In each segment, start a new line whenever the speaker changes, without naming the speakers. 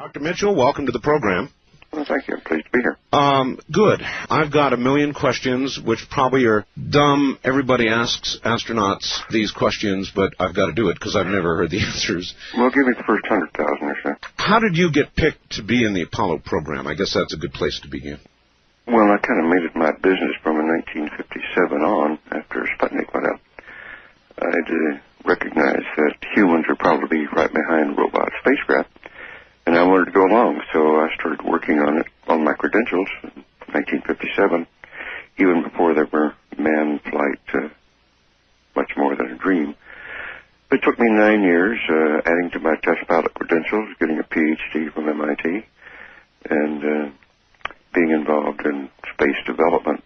Dr. Mitchell, welcome to the program.
Well, thank you. I'm pleased to be here.
Good. I've got a million questions, which probably are dumb. Everybody asks astronauts these questions, but I've got to do it because I've never heard the answers.
Well, give me the first 100,000 or so.
How did you get picked to be in the Apollo program? I guess that's a good place to begin.
Well, I kind of made it my business from 1957 on, after Sputnik went up. I recognized that humans would probably be right behind robot spacecraft, and I wanted to go along, so I started working on it, on my credentials, in 1957, even before there were manned flight, much more than a dream. It took me 9 years, adding to my test pilot credentials, getting a PhD from MIT, and being involved in space development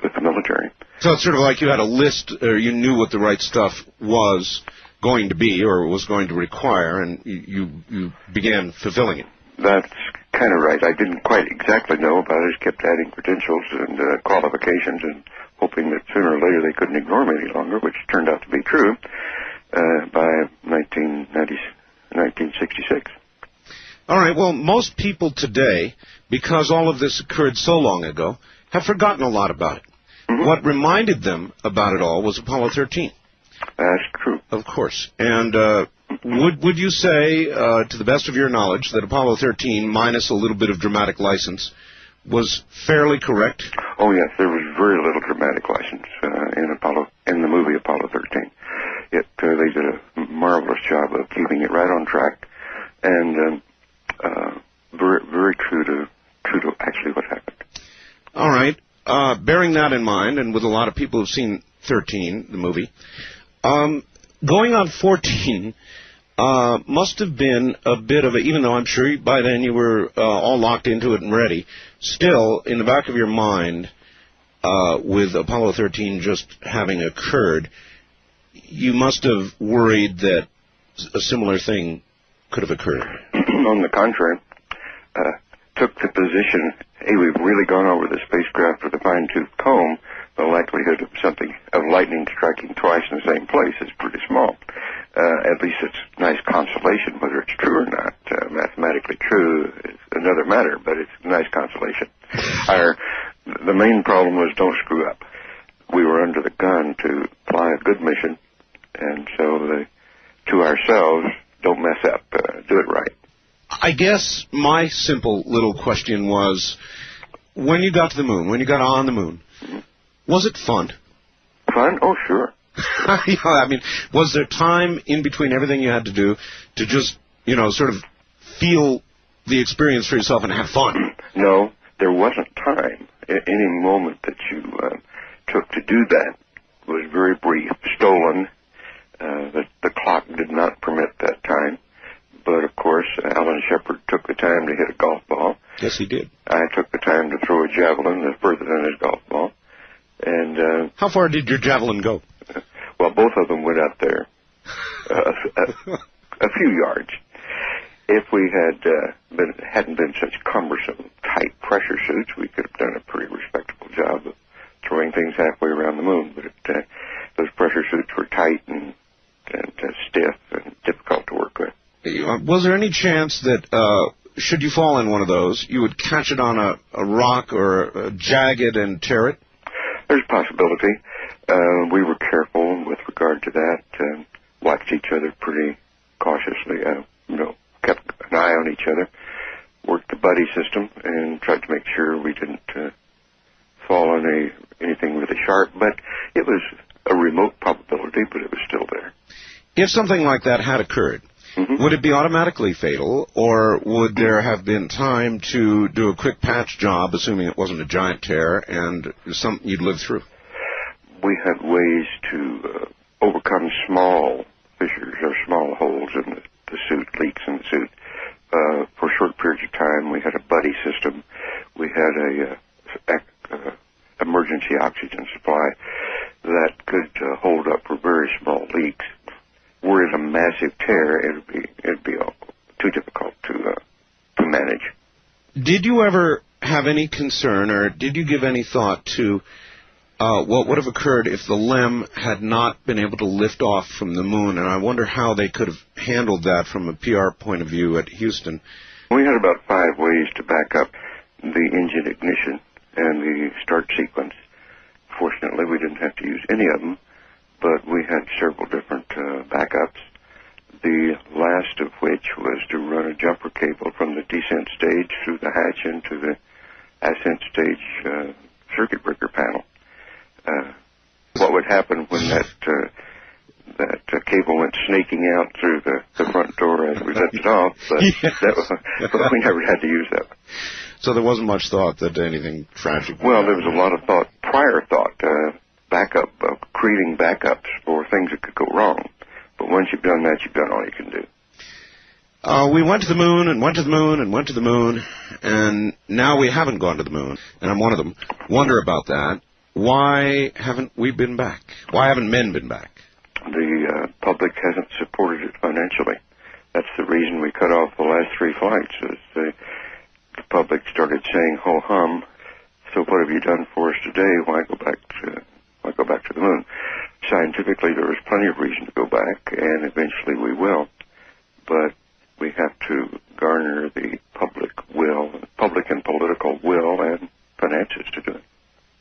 with the military.
So it's sort of like you had a list, or you knew what the right stuff was going to be or was going to require, and you began fulfilling it.
That's kind of right. I didn't quite exactly know, but I just kept adding credentials and qualifications and hoping that sooner or later they couldn't ignore me any longer, which turned out to be true by 1966.
All right, well, most people today, because all of this occurred so long ago, have forgotten a lot about it. Mm-hmm. What reminded them about it all was Apollo 13.
That's true.
Of course. And would you say, to the best of your knowledge, that Apollo 13, minus a little bit of dramatic license, was fairly correct?
Oh, yes. There was very little dramatic license in the movie Apollo 13. They did a marvelous job of keeping it right on track, and very, very true to actually what happened.
All right. Bearing that in mind, and with a lot of people who've seen 13, the movie, going on 14 must have been a bit of a, even though I'm sure by then you were all locked into it and ready, still, in the back of your mind, with Apollo 13 just having occurred, you must have worried that a similar thing could have occurred.
On the contrary, took the position, hey, we've really gone over the spacecraft with a fine-tooth comb. The likelihood of lightning striking twice in the same place is pretty small. At least it's nice consolation. Whether it's true or not, mathematically true is another matter, but it's a nice consolation. The main problem was don't screw up. We were under the gun to fly a good mission, and so to ourselves, don't mess up, do it right.
I guess my simple little question was, when you got to the moon, when you got on the moon, was it fun?
Fun? Oh, sure.
Yeah, I mean, was there time in between everything you had to do to just, sort of feel the experience for yourself and have fun?
No, there wasn't time. Any moment that you took to do that was very brief, stolen. The clock did not permit that time. But, of course, Alan Shepard took the time to hit a golf ball.
Yes, he did.
I took the time to throw a javelin further than his golf ball. And
how far did your javelin go?
Well, both of them went up there a few yards. If we hadn't been such cumbersome, tight pressure suits, we could have done a pretty respectable job of throwing things halfway around the moon. But those pressure suits were tight and stiff and difficult to work with.
Was there any chance that, should you fall in one of those, you would catch it on a rock or jagged and tear it?
There's a possibility. We were careful with regard to that, watched each other pretty cautiously, kept an eye on each other, worked the buddy system, and tried to make sure we didn't fall on anything really sharp. But it was a remote probability, but it was still there.
If something like that had occurred, would it be automatically fatal, or would there have been time to do a quick patch job, assuming it wasn't a giant tear, and something you'd live through?
We had ways to overcome small fissures or small holes in the suit, leaks in the suit. For short periods of time, we had a buddy system. We had a emergency oxygen supply that could hold up for very small leaks. Were it a massive tear, it'd be too difficult to manage.
Did you ever have any concern, or did you give any thought to what would have occurred if the LEM had not been able to lift off from the moon? And I wonder how they could have handled that from a PR point of view at Houston.
We had about 5 ways to back up the engine ignition and the start sequence. Fortunately, we didn't have to use any of them, but we had several different backups. The last of which was to run a jumper cable from the descent stage through the hatch into the ascent stage circuit breaker panel. What would happen when that cable went snaking out through the front door as we lifted off, but, but we never had to use that.
So there wasn't much thought that anything tragic would
Well,
happen.
there was a lot of thought, prior thought, creating backups for things that could go wrong. But once you've done that, you've done all you can do.
We went to the moon and went to the moon and went to the moon, and now we haven't gone to the moon, and I'm one of them. Wonder about that. Why haven't we been back? Why haven't men been back?
The public hasn't supported it financially. That's the reason we cut off the last 3 flights. Is the public started saying, "Ho hum, so what have you done for us today? Why go back to the moon?" Scientifically, there is plenty of reason to go back, and eventually we will. But we have to garner the public and political will and finances to do it.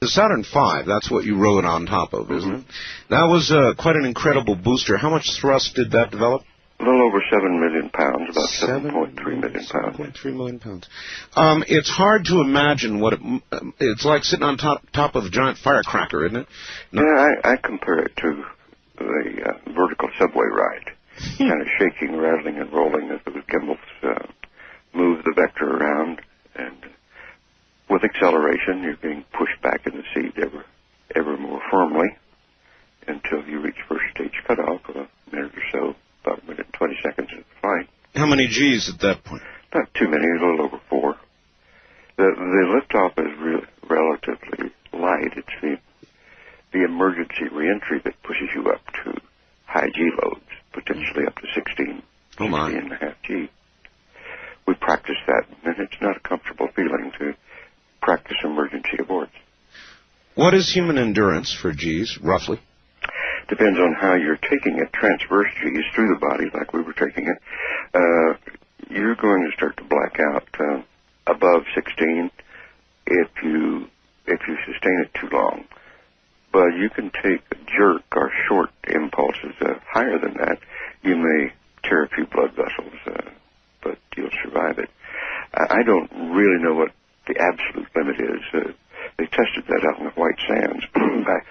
The Saturn V, that's what you rode on top of, isn't it? That was quite an incredible booster. How much thrust did that develop?
A little over 7 million pounds, about 7.3 million pounds.
7.3 million pounds. It's hard to imagine what it's like sitting on top of a giant firecracker, isn't it? No.
Yeah, I compare it to the vertical subway ride. Kind of shaking, rattling, and rolling as the gimbals move the vector around, and with acceleration, you're being pushed back in the seat ever more firmly until you reach first stage cutoff of a minute or so, about a minute and 20 seconds of the flight.
How many Gs at that point?
Not too many, a little over 4. The liftoff is relatively light. It's the emergency reentry that pushes you up to high G loads, potentially up to 16 and a half G. We practice that, and it's not a comfortable feeling to practice emergency aborts.
What is human endurance for Gs, roughly?
Depends on how you're taking it. Transverse Gs through the body, like we were taking it, you're going to start to black out above 16 if you sustain it too long. But you can take a jerk or short impulses higher than that. You may tear a few blood vessels, but you'll survive it. I don't really know what the absolute limit is. They tested that out in the White Sands back.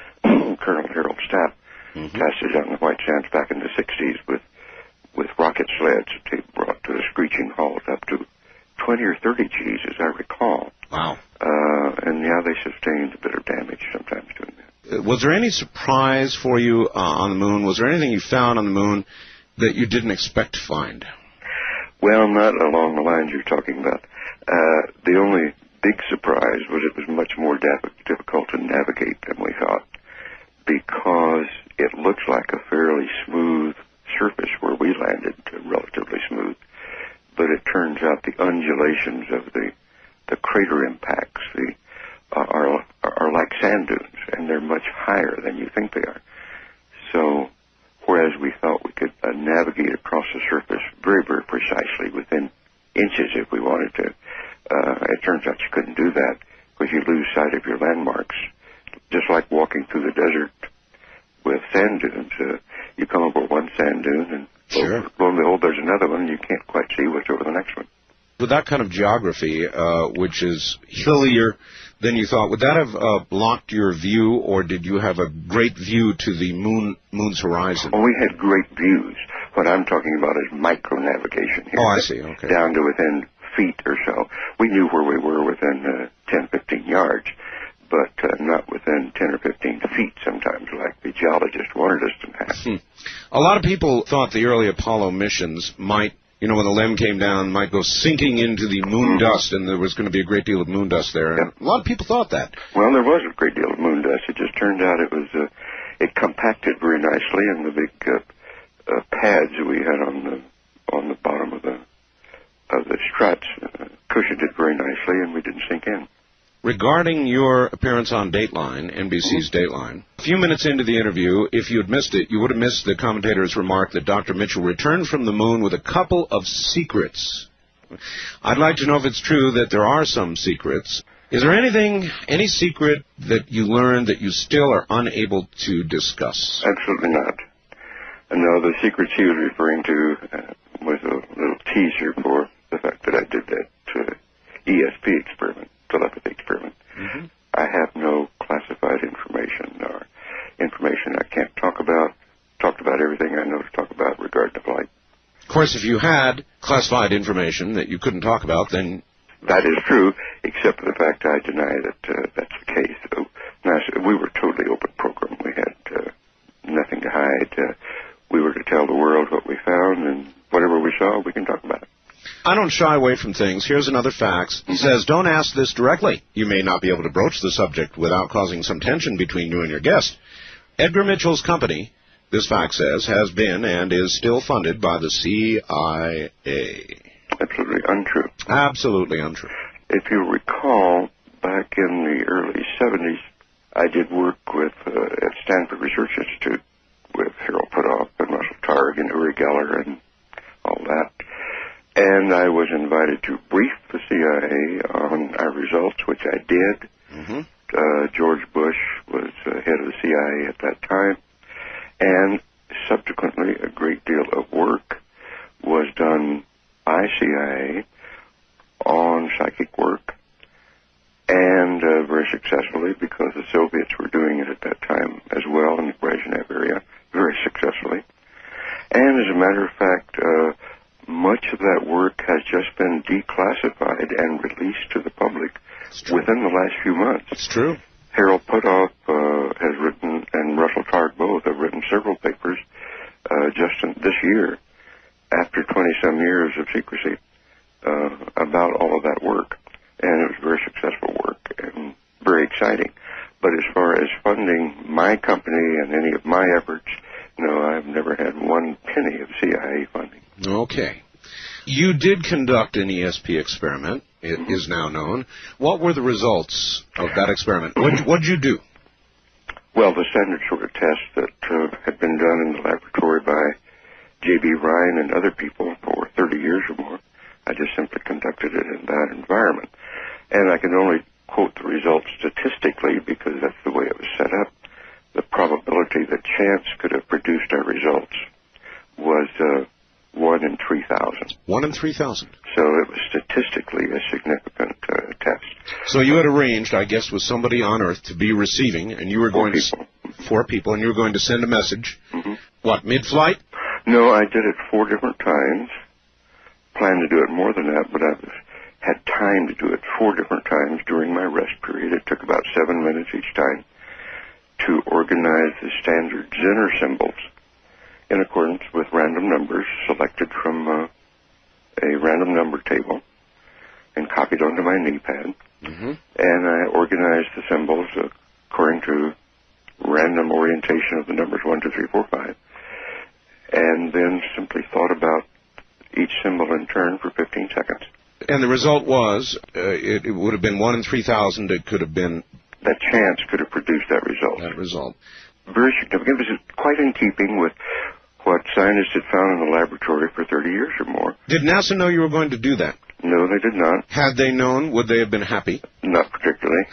Colonel Harold Stapp tested out in the White Sands back in the 60s with rocket sleds that they brought to a screeching halt up to 20 or 30 Gs, as I recall.
Wow.
And yeah, they sustained a bit of damage sometimes doing that.
Was there any surprise for you on the moon? Was there anything you found on the moon that you didn't expect to find?
Well, not along the lines you're talking about. The only big surprise was it was much more difficult to navigate than we thought, because it looks like a fairly smooth surface where we landed, relatively smooth, but it turns out the undulations of the crater impacts are like sand dunes, and they're much higher than you think they are. So whereas we thought we could navigate across the surface very, very precisely within inches if we wanted to, it turns out you couldn't do that because you lose sight of your landmarks. Just like walking through the desert with sand dunes, you come over one sand dune and lo and behold, there's another one, and you can't quite see what's over the next one.
With that kind of geography, which is hillier than you thought, would that have blocked your view, or did you have a great view to the moon's horizon?
Well, we had great views. What I'm talking about is micro-navigation here.
Oh, I see, okay.
Down to within feet or so. We knew where we were within 10, 15 yards, but not within 10 or 15 feet sometimes, like the geologist wanted us to have.
A lot of people thought the early Apollo missions might, when the LEM came down, might go sinking into the moon dust, and there was going to be a great deal of moon dust there. And a lot of people thought that.
Well, there was a great deal of moon dust. It just turned out it compacted very nicely, and the big pads we had on the bottom of the struts cushioned it very nicely, and we didn't sink in.
Regarding your appearance on Dateline, NBC's Dateline, a few minutes into the interview, if you had missed it, you would have missed the commentator's remark that Dr. Mitchell returned from the moon with a couple of secrets. I'd like to know if it's true that there are some secrets. Is there any secret that you learned that you still are unable to discuss?
Absolutely not. No, the secrets he was referring to was a little teaser for the fact that I did that ESP experiment, telepathy experiment.
Mm-hmm.
I have no classified information or information I can't talk about. Talked about everything I know to talk about regarding the flight.
Of course, if you had classified information that you couldn't talk about, then...
That is true, except for the fact I deny that that's the case. So, we were a totally open program. We had nothing to hide. We were to tell the world what we found, and whatever we saw, we can talk about it.
I don't shy away from things. Here's another fax. It says, don't ask this directly. You may not be able to broach the subject without causing some tension between you and your guest. Edgar Mitchell's company, this fax says, has been and is still funded by the CIA.
Absolutely untrue.
Absolutely untrue.
If you recall, back in the early 70s, I did work with at Stanford Research Institute with Harold Putoff and Russell Targ and Uri Geller and all that. And I was invited to brief the CIA on our results, which I did.
Mm-hmm.
George Bush was head of the CIA at that time. And subsequently, a great deal of work was done by CIA on psychic work, and very successfully, because the Soviets were doing it at that time as well in the Brezhnev area, very successfully. And as a matter of fact, much of that work has just been declassified and released to the public within the last few months.
It's true.
Harold Putoff has written, and Russell Targ both have written several papers just this year, after 20-some years of secrecy, about all of that work. And it was very successful work and very exciting. But as far as funding my company and any of my efforts, no, I've never had one penny of CIA funding.
Okay. You did conduct an ESP experiment. It is now known. What were the results of that experiment? What did you do?
Well, the standard sort of test that had been done in the laboratory by J.B. Ryan and other people for 30 years or more, I just simply conducted it in that environment. And I can only quote the results statistically because that's the way it was set up. The probability that chance could have produced our results was 1 in 3,000.
1 in 3,000.
So it was statistically a significant test.
So you had arranged, I guess, with somebody on Earth to be receiving, and you were going to... 4 people, and you were going to send a message. Mm-hmm. What, mid-flight?
No, I did it 4 different times. Planned to do it more than that, but I had time to do it 4 different times during my rest period. It took about 7 minutes each time to organize the standard Zener symbols in accordance with random numbers selected from a random number table and copied onto my knee pad. Mm-hmm. And I organized the symbols according to random orientation of the numbers 1, 2, 3, 4, 5, and then simply thought about each symbol in turn for 15 seconds.
And the result was, it would have been 1 in 3,000. It could have been...
That chance could have produced that result.
That result.
Very significant. It was quite in keeping with what scientists had found in the laboratory for 30 years or more.
Did NASA know you were going to do that?
No, they did not.
Had they known, would they have been happy?
Not particularly.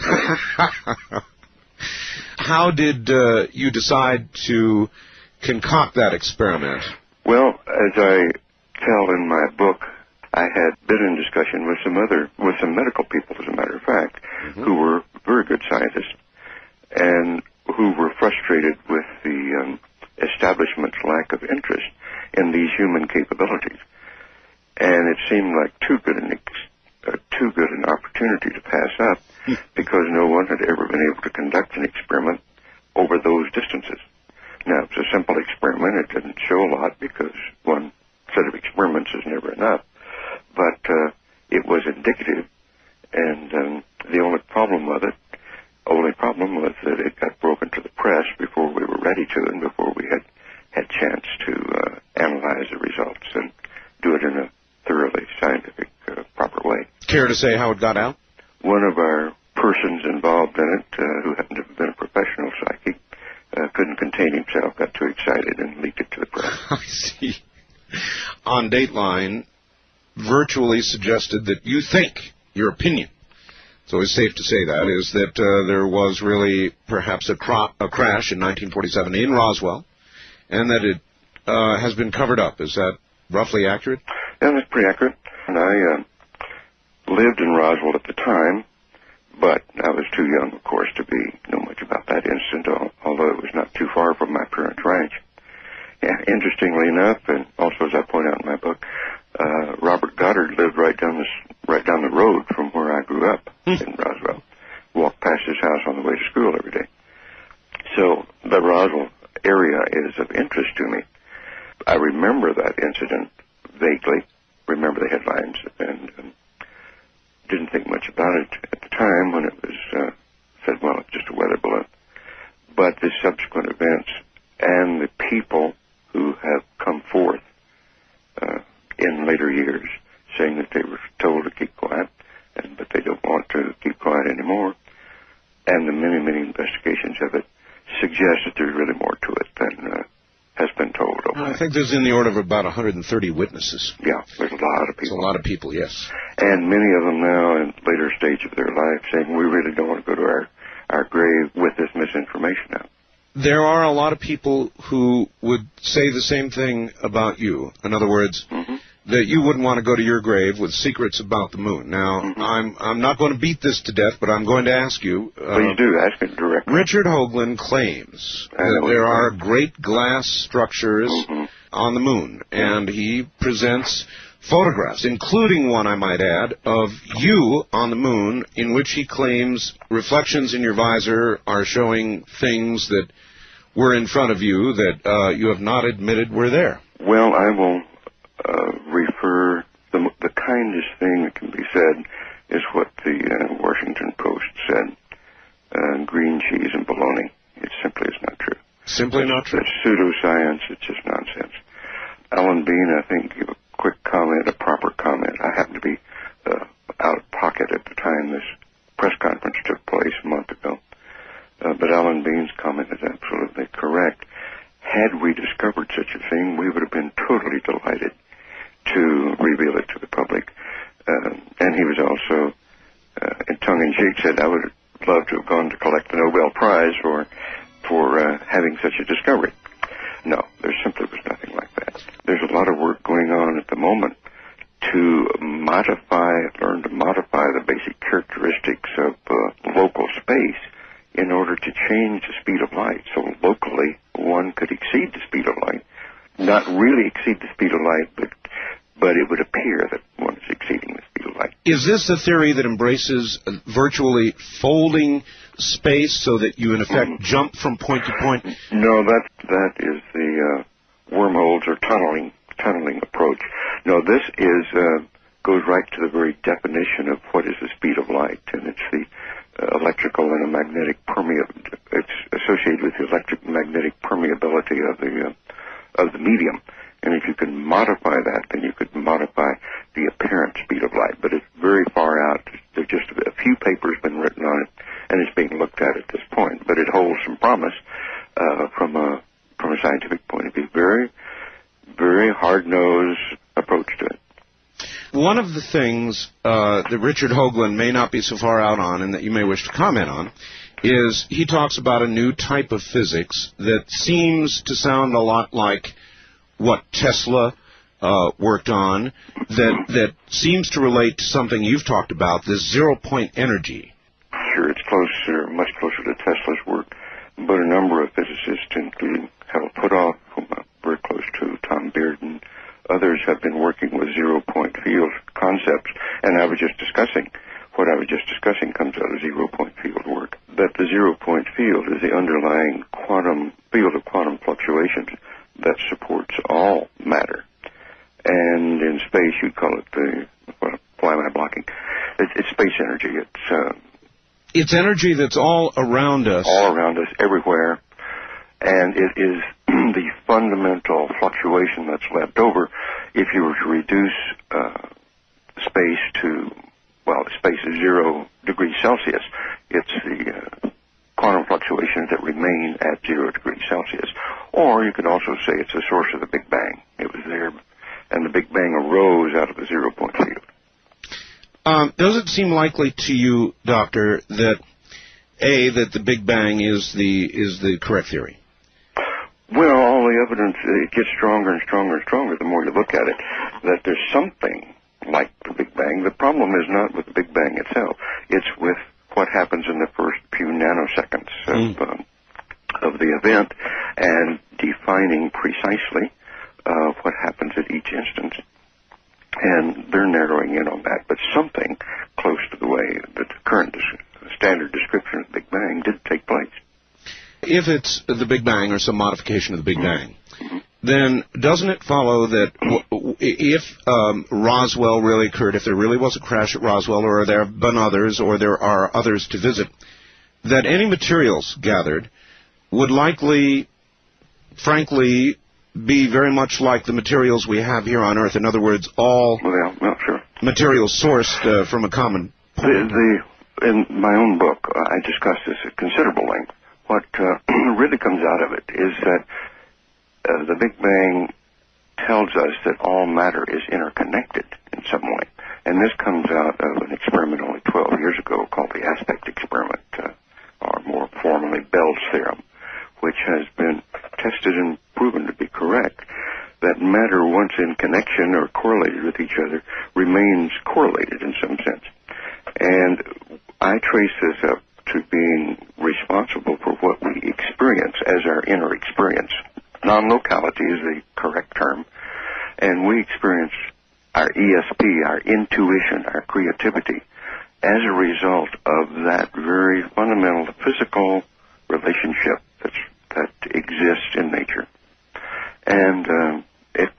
How did you decide to concoct that experiment?
Well, as I tell in my book, I had been in discussion with some medical people, as a matter of fact, mm-hmm. who were very good scientists and who were frustrated with the establishment's lack of interest in these human capabilities. And it seemed like too good an opportunity to pass up because no one had ever been able to conduct an experiment over those distances. Now, it's a simple experiment. It didn't show a lot because one set of experiments is never enough. But it was indicative, and the only problem was that it got broken to the press before we were ready to and before we had chance to analyze the results and do it in a thoroughly scientific, proper way.
Care to say how it got out?
One of our persons involved in it, who happened to have been a professional psychic, couldn't contain himself, got too excited, and leaked it to the press.
I see. On Dateline, virtually suggested that you think, your opinion, it's always safe to say that, is that there was really perhaps a crash in 1947 in Roswell, and that it has been covered up. Is that roughly accurate?
Yeah, that's pretty accurate. And I lived in Roswell at the time, but I was too young, of course, to know much about that incident, although it was not too far from my parents' ranch. Yeah, interestingly enough, and also as I point out in my book, Robert Goddard lived right down the road from where I grew up in Roswell. Walked past his house on the way to school every day. So the Roswell area is of interest to me. I remember that incident vaguely, remember the headlines, and didn't think much about it at the time when it was said, well, it's just a weather balloon. But the subsequent events and the people who have come forth in later years saying that they were told to keep quiet, but they don't want to keep quiet anymore, and the many, many investigations of it suggest that there's really more to it than has been told.
I think there's in the order of about 130 witnesses.
Yeah, there's a lot of people.
It's a lot of people, yes.
And many of them now in later stage of their life saying, we really don't want to go to our grave with this misinformation now.
There are a lot of people who would say the same thing about you. In other words, that you wouldn't want to go to your grave with secrets about the moon. Now, I'm not going to beat this to death, but I'm going to ask you.
Please do. Ask it directly.
Richard Hoagland claims that there are great glass structures on the moon, and he presents photographs, including one, I might add, of you on the moon, in which he claims reflections in your visor are showing things that were in front of you that you have not admitted were there.
Well, I will refer, the kindest thing that can be said is what the Washington Post said, green cheese and bologna. It simply is not true.
Simply not true?
It's pseudoscience. It's just nonsense. Alan Bean, I think, gave a quick comment, a proper comment. I happened to be out of pocket at the time this press conference took place a month ago. But Alan Bean's comment is absolutely correct. Had we discovered such a thing, we would have been totally delighted to reveal it to the public. And he was also, in tongue-in-cheek, said, I would love to have gone to collect the Nobel Prize for having such a discovery. No, there simply was nothing like that. There's a lot of work going on at the moment to learn to modify the basic characteristics of local space in order to change the speed of light. So locally, one could exceed the speed of light. Not really exceed the speed of light, but it would appear that one is exceeding the speed of light.
Is this the theory that embraces virtually folding space so that you, in effect, jump from point to point?
No, that is the wormholes or tunneling approach. No, this goes right to the very definition of what is the speed of light, and it's the electrical and magnetic it's associated with the electric and magnetic permeability of the medium. And if you can modify that, then you could modify the apparent speed of light. But it's very far out. There's just a few papers been written on it, and it's being looked at this point. But it holds some promise from a scientific point of view. Very, very hard-nosed approach to it.
One of the things that Richard Hoagland may not be so far out on and that you may wish to comment on is he talks about a new type of physics that seems to sound a lot like what Tesla worked on, that seems to relate to something you've talked about, this zero-point energy.
Sure, it's closer, much closer to Tesla's work, but a number of physicists, including Harold Puthoff, whom I'm very close to, Tom Beard, and others have been working with zero-point field concepts, and what I was just discussing comes out of zero-point field work. That the zero-point field is the underlying field of quantum fluctuations that supports all matter. And in space, you'd call it why am I blocking? It's space energy.
It's energy that's all around us.
All around us, everywhere. And it is the fundamental fluctuation that's left over if you were to reduce space to, space is 0 degrees Celsius. It's the quantum fluctuations that remain at 0 degrees Celsius. Or you could also say it's the source of the Big Bang. It was there and the Big Bang arose out of the zero-point field.
Does it seem likely to you, Doctor, that that the Big Bang is the correct theory?
Well, all the evidence, it gets stronger and stronger and stronger the more you look at it, that there's something like the Big Bang. The problem is not with the Big Bang itself. It's with what happens in the first few nanoseconds of the event and defining precisely what happens at each instance. And they're narrowing in on that. But something close to the way that the current standard description of the Big Bang did take place.
If it's the Big Bang or some modification of the Big Bang, then doesn't it follow that if Roswell really occurred, if there really was a crash at Roswell, or there have been others, or there are others to visit, that any materials gathered would likely, frankly, be very much like the materials we have here on Earth? In other words, all materials sourced from a common point.
In my own book, I discuss this at considerable length. What really comes out of it is that the Big Bang tells us that all matter is interconnected in some way. And this comes out of an experiment only 12 years ago called the aspect experiment, or more formally Bell's theorem, which has been tested and proven to be correct, that matter, once in connection or correlated with each other, remains correlated in some sense. And I trace this up to being responsible for what we experience as our inner experience. Non-locality is the correct term. And we experience our ESP, our intuition, our creativity, as a result of that very fundamental physical relationship that exists in nature. And it's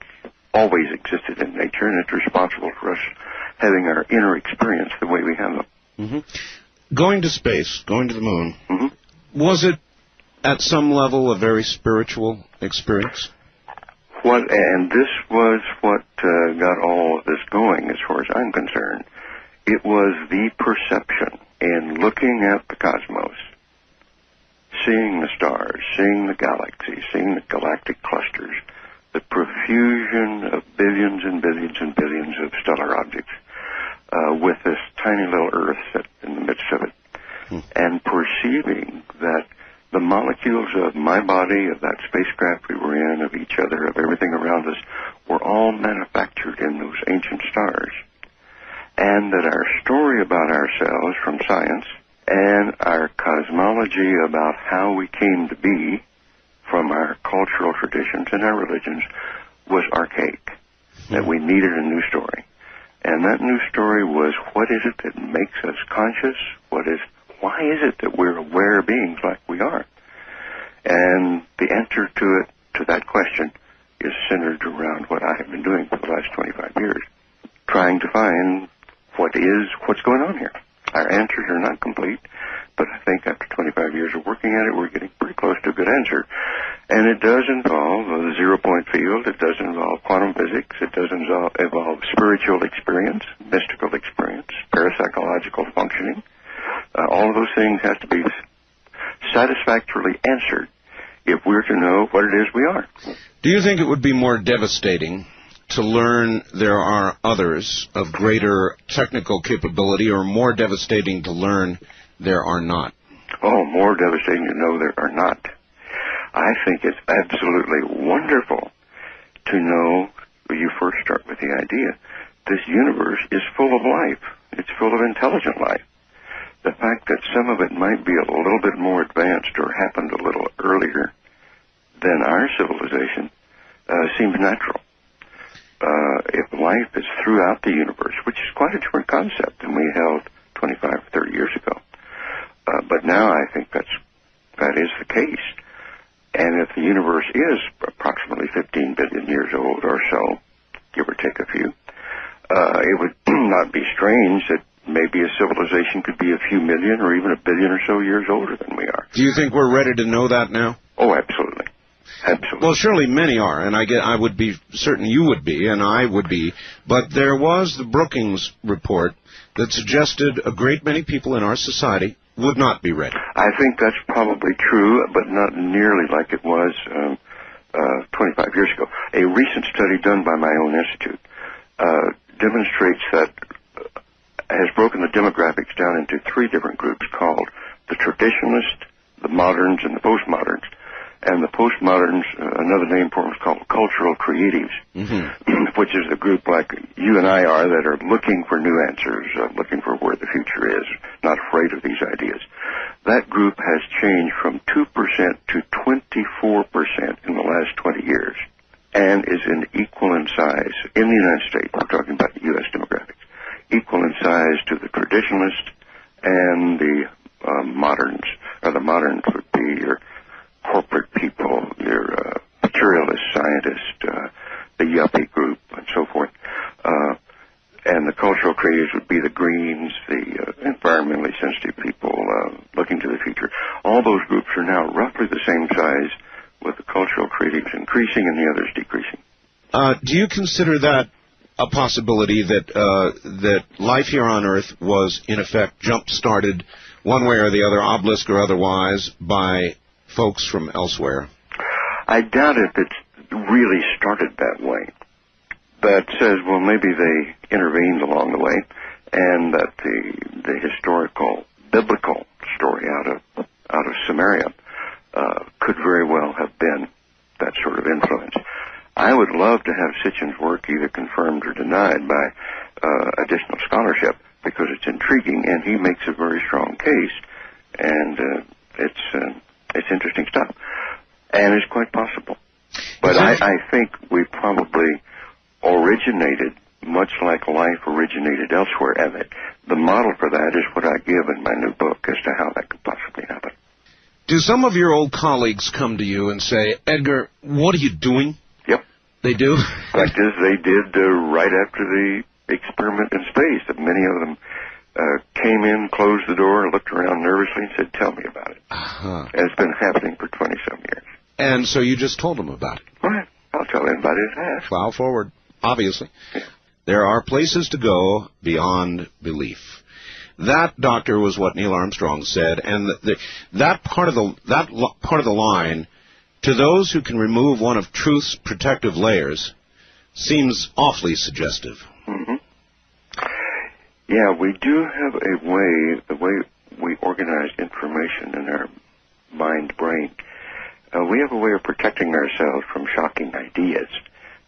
always existed in nature, and it's responsible for us having our inner experience the way we have them.
Mm-hmm. Going to space, going to the moon, was it at some level a very spiritual experience?
And this was what got all of this going, as far as I'm concerned. It was the perception in looking at the cosmos, seeing the stars, seeing the galaxies, seeing the galactic clusters, the profusion of billions and billions and billions of stellar objects, with this tiny little Earth set in the midst of it, and perceiving that the molecules of my body, of that spacecraft we were in, of each other, of everything around us, were all manufactured in those ancient stars. And that our story about ourselves from science and our cosmology about how we came to be from our cultural traditions and our religions was archaic, that we needed a new story. And that new story was, what is it that makes us conscious? Why is it that we're aware beings like we are? And the answer to that question is centered around what I have been doing for the last 25 years, trying to find what's going on here. Our answers are not complete, but I think after 25 years of working at it, we're getting pretty close to a good answer. And it does involve the zero-point field. It does involve quantum physics. It does involve spiritual experience, mystical experience, parapsychological functioning. All of those things have to be satisfactorily answered if we're to know what it is we are.
Do you think it would be more devastating to learn there are others of greater technical capability, or more devastating to learn there are not?
Oh, more devastating to know there are not. I think it's absolutely wonderful to know, you first start with the idea, this universe is full of life. It's full of intelligent life. The fact that some of it might be a little bit more advanced or happened a little earlier than our civilization seems natural. If life is throughout the universe, which is quite a different concept than we held 25 or 30 years ago. But now I think that is the case. And if the universe is approximately 15 billion years old or so, give or take a few, it would not be strange that maybe a civilization could be a few million or even a billion or so years older than we are.
Do you think we're ready to know that now?
Oh, absolutely. Absolutely.
Well, surely many are, and I would be certain you would be, and I would be. But there was the Brookings report that suggested a great many people in our society would not be ready.
I think that's probably true, but not nearly like it was 25 years ago. A recent study done by my own institute demonstrates that has broken the demographics down into three different groups called the traditionalists, the moderns, and the postmoderns. And the postmoderns, another name for them is called cultural creatives, which is the group like you and I are that are looking for new answers, looking for where the future is, not afraid of these ideas. That group has changed from 2% to 24% in the last 20 years and is in equal in size in the United States. We're talking about the U.S. demographics. Equal in size to the traditionalists and the moderns. Or the moderns would be your corporate people, your materialist scientists, the yuppie group, and so forth. And the cultural creatives would be the greens, the environmentally sensitive people looking to the future. All those groups are now roughly the same size, with the cultural creatives increasing and the others decreasing.
Do you consider that a possibility that life here on Earth was, in effect, jump-started one way or the other, obelisk or otherwise, by folks from elsewhere?
I doubt if it's really started that way. That says, well, maybe they intervened along the way, and that the historical, biblical story out of Samaria could very well have been that sort of influence. I would love to have Sitchin's work either confirmed or denied by additional scholarship, because it's intriguing, and he makes a very strong case, and it's interesting stuff, and it's quite possible. But I think we probably originated much like life originated elsewhere, and the model for that is what I give in my new book as to how that could possibly happen.
Do some of your old colleagues come to you and say, Edgar, what are you doing?
Yep.
They do?
Fact is, they did right after the experiment in space. That many of them came in, closed the door, looked around nervously, and said, tell me about it. And it's been happening for 20-some years.
And so you just told them about it?
Well, I'll tell anybody that asks.
Plow forward, obviously. Yeah. There are places to go beyond belief. That, Doctor, was what Neil Armstrong said, and that part of the line, to those who can remove one of truth's protective layers, seems awfully suggestive.
Mm-hmm. Yeah, we do have the way we organize information in our mind-brain, we have a way of protecting ourselves from shocking ideas.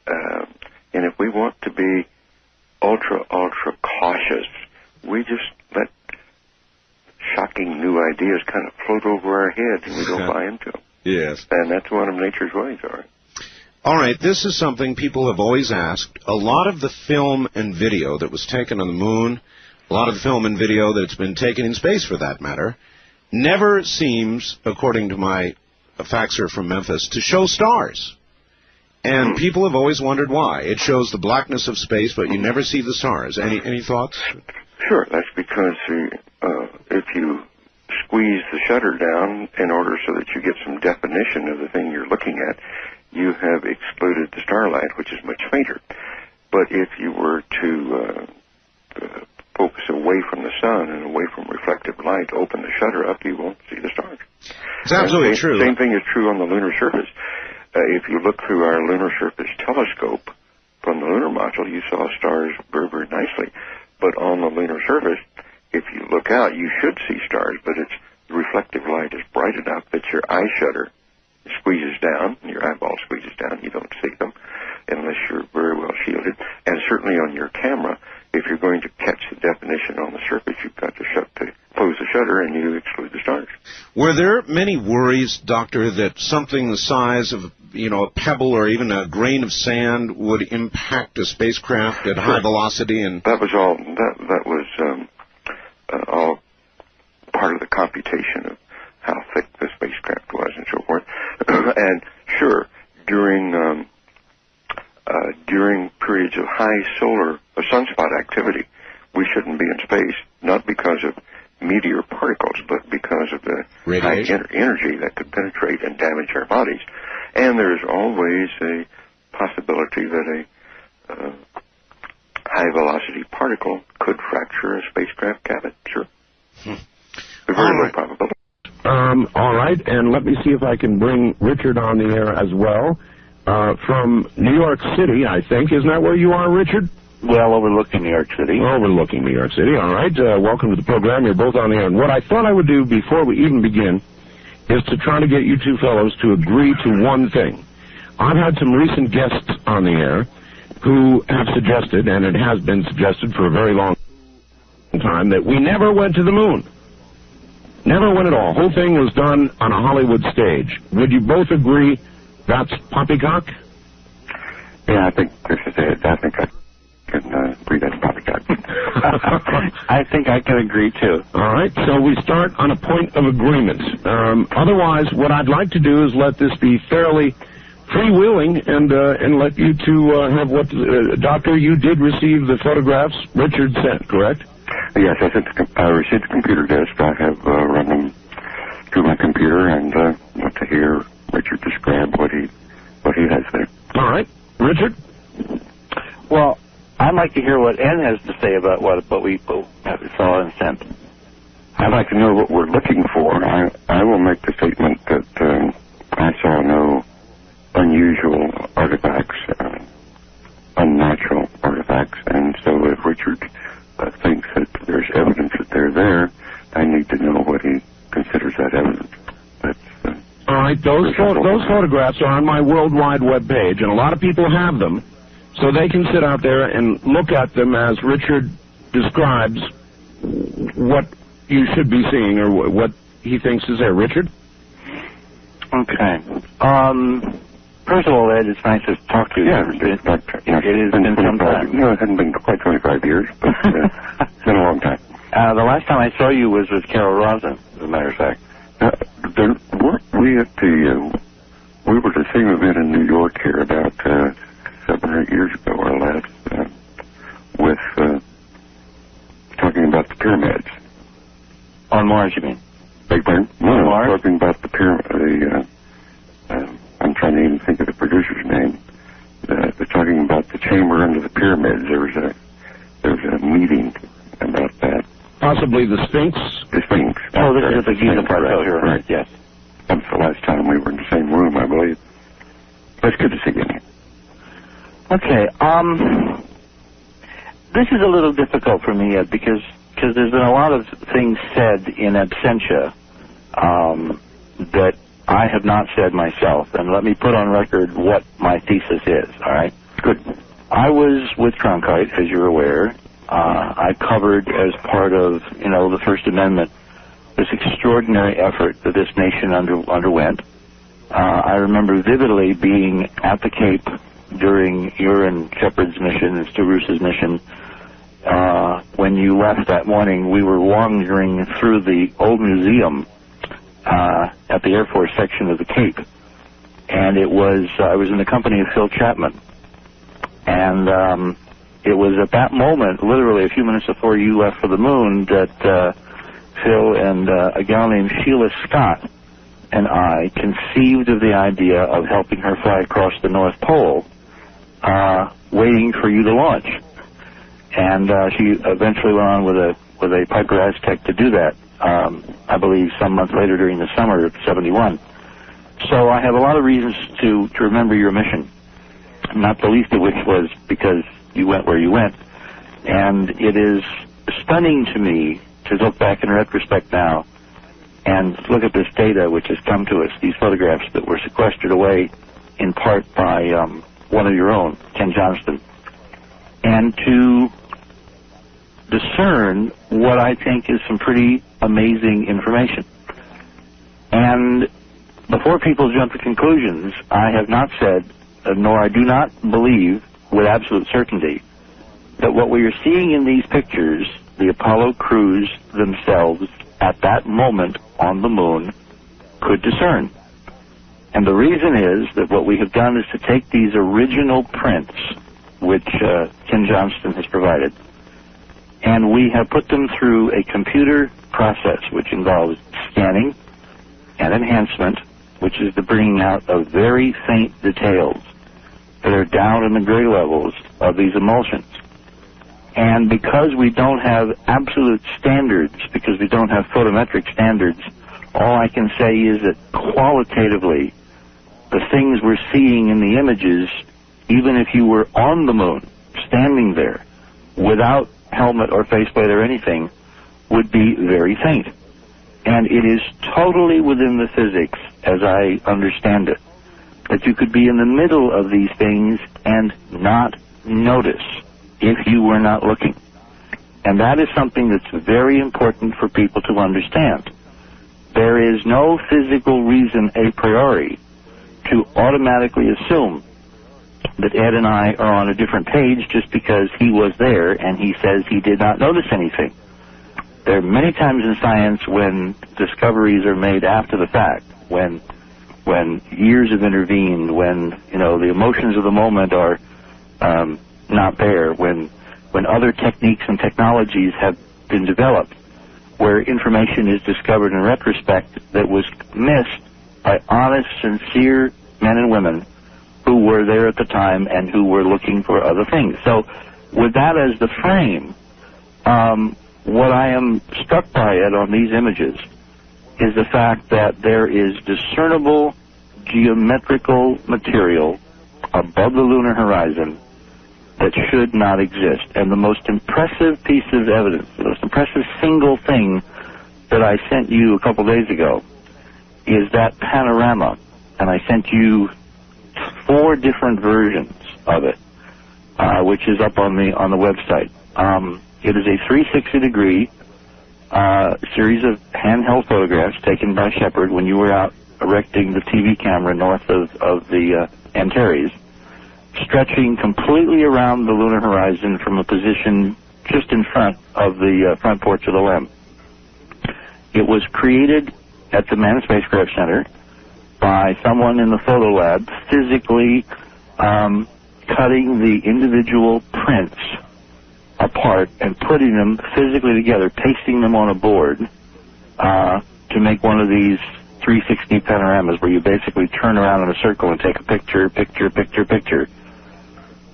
And if we want to be ultra cautious, we just let shocking new ideas kind of float over our heads and we don't buy into them.
Yes.
And that's one of nature's ways, all right.
All right, this is something people have always asked. A lot of the film and video that was taken on the moon, a lot of the film and video that's been taken in space, for that matter, never seems, according to my faxer from Memphis, to show stars. And people have always wondered why. It shows the blackness of space, but you never see the stars. Any thoughts?
Sure, that's because if you squeeze the shutter down in order so that you get some definition of the thing you're looking at, you have excluded the starlight, which is much fainter. But if you were to focus away from the sun and away from reflective light, open the shutter up, you won't see the stars.
It's absolutely true.
Same thing is true on the lunar surface. If you look through our lunar surface telescope from the lunar module, you saw stars very, very nicely. But on the lunar surface, if you look out, you should see stars, but the reflective light is bright enough that your eye shutter squeezes down, your eyeball squeezes down, you don't see them unless you're very well shielded. And certainly on your camera, if you're going to catch the definition on the surface, you've got to close the shutter and you exclude the stars.
Were there many worries, Doctor, that something the size of, a pebble or even a grain of sand would impact a spacecraft at high velocity? And
that was all. That was all part of the computation of how thick the spacecraft was and so forth. And sure, during periods of high sunspot activity, we shouldn't be in space, not because of meteor particles, but because of the
radiation.
High energy that could penetrate and damage our bodies. And there's always a possibility that a high-velocity particle could fracture a spacecraft cabin, sure. A very low probability.
All right, and let me see if I can bring Richard on the air as well.
from New York City, I think. Isn't that where you are, Richard?
Well, overlooking New York City.
Overlooking New York City, all right. Welcome to the program. You're both on the air. And what I thought I would do before we even begin is to try to get you two fellows to agree to one thing. I've had some recent guests on the air who have suggested, and it has been suggested for a very long time, that we never went to the moon. Never went at all. Whole thing was done on a Hollywood stage. Would you both agree that's poppycock?
Yeah, I think this is it. I think I can agree that's poppycock.
I think I can agree, too.
All right, so we start on a point of agreement. Otherwise, what I'd like to do is let this be fairly freewheeling and let you two have what... Doctor, you did receive the photographs Richard sent, correct?
Yes, I received the computer disc. I have run them through my computer and want to hear Richard describe what he has there.
All right. Richard?
Well, I'd like to hear what Ed has to say about what we saw and sent.
I'd like to know what we're looking for. I will make the statement that I saw no unusual artifacts, unnatural artifacts, and so if Richard thinks that there's evidence that they're there, I need to know what he considers that evidence.
All right, those photographs are on my worldwide web page, and a lot of people have them, so they can sit out there and look at them as Richard describes what you should be seeing or what he thinks is there. Richard?
Okay. First of all, Ed, it's nice to talk to you.
Yeah,
it has been some time.
No, it hasn't been quite 25 years, but it's been a long time.
The last time I saw you was with Carol Rosin, as a matter of fact.
We were at the same event in New York here about 7 or 8 years ago or less, with talking about the pyramids.
On Mars, you mean?
Big pardon? No,
On Mars?
talking about the pyramid. I'm trying to even think of the producer's name. They're talking about the chamber under the pyramids. There was a meeting about that.
Possibly the Sphinx?
The Sphinx.
Oh, this is at the Giza Park. Oh, you're right. Yes.
That was the last time we were in the same room, I believe. But it's good to see you.
Okay. This is a little difficult for me, Ed, because there's been a lot of things said in absentia that I have not said myself, and let me put on record what my thesis is, all right?
Good.
I was with Cronkite, as you're aware. I covered, as part of, the First Amendment, this extraordinary effort that this nation underwent. I remember vividly being at the Cape during your and Shepard's mission, and Stu Bruce's mission. When you left that morning, we were wandering through the old museum at the Air Force section of the Cape, and I was in the company of Phil Chapman, and it was at that moment, literally a few minutes before you left for the moon, that Phil and a gal named Sheila Scott and I conceived of the idea of helping her fly across the North Pole, waiting for you to launch. And she eventually went on with a Piper Aztec to do that, I believe some months later during the summer of '71. So I have a lot of reasons to remember your mission, not the least of which was because you went where you went. And it is stunning to me to look back in retrospect now and look at this data which has come to us, these photographs that were sequestered away in part by one of your own, Ken Johnston, and to discern what I think is some pretty amazing information. And before people jump to conclusions, I have not said, nor I do not believe with absolute certainty, that what we are seeing in these pictures, the Apollo crews themselves at that moment on the moon could discern. And the reason is that what we have done is to take these original prints, which Ken Johnston has provided, and we have put them through a computer process which involves scanning and enhancement, which is the bringing out of very faint details that are down in the gray levels of these emulsions. And because we don't have absolute standards, because we don't have photometric standards, all I can say is that qualitatively the things we're seeing in the images, even if you were on the moon, standing there, without helmet or faceplate or anything, would be very faint. And it is totally within the physics, as I understand it, that you could be in the middle of these things and not notice if you were not looking. And that is something that's very important for people to understand. There is no physical reason a priori to automatically assume that Ed and I are on a different page just because he was there and he says he did not notice anything. There are many times in science when discoveries are made after the fact, when years have intervened, when the emotions of the moment are not there, when other techniques and technologies have been developed, where information is discovered in retrospect that was missed by honest, sincere men and women who were there at the time and who were looking for other things. So with that as the frame, what I am struck by it on these images is the fact that there is discernible geometrical material above the lunar horizon that should not exist. And the most impressive piece of evidence, the most impressive single thing that I sent you a couple days ago is that panorama. And I sent you 4 different versions of it, which is up on the website. It is a 360-degree series of handheld photographs taken by Shepard when you were out erecting the TV camera north of the Antares, stretching completely around the lunar horizon from a position just in front of the front porch of the LEM. It was created at the Manned Spacecraft Center by someone in the photo lab, physically cutting the individual prints apart and putting them physically together, pasting them on a board to make one of these 360 panoramas where you basically turn around in a circle and take a picture,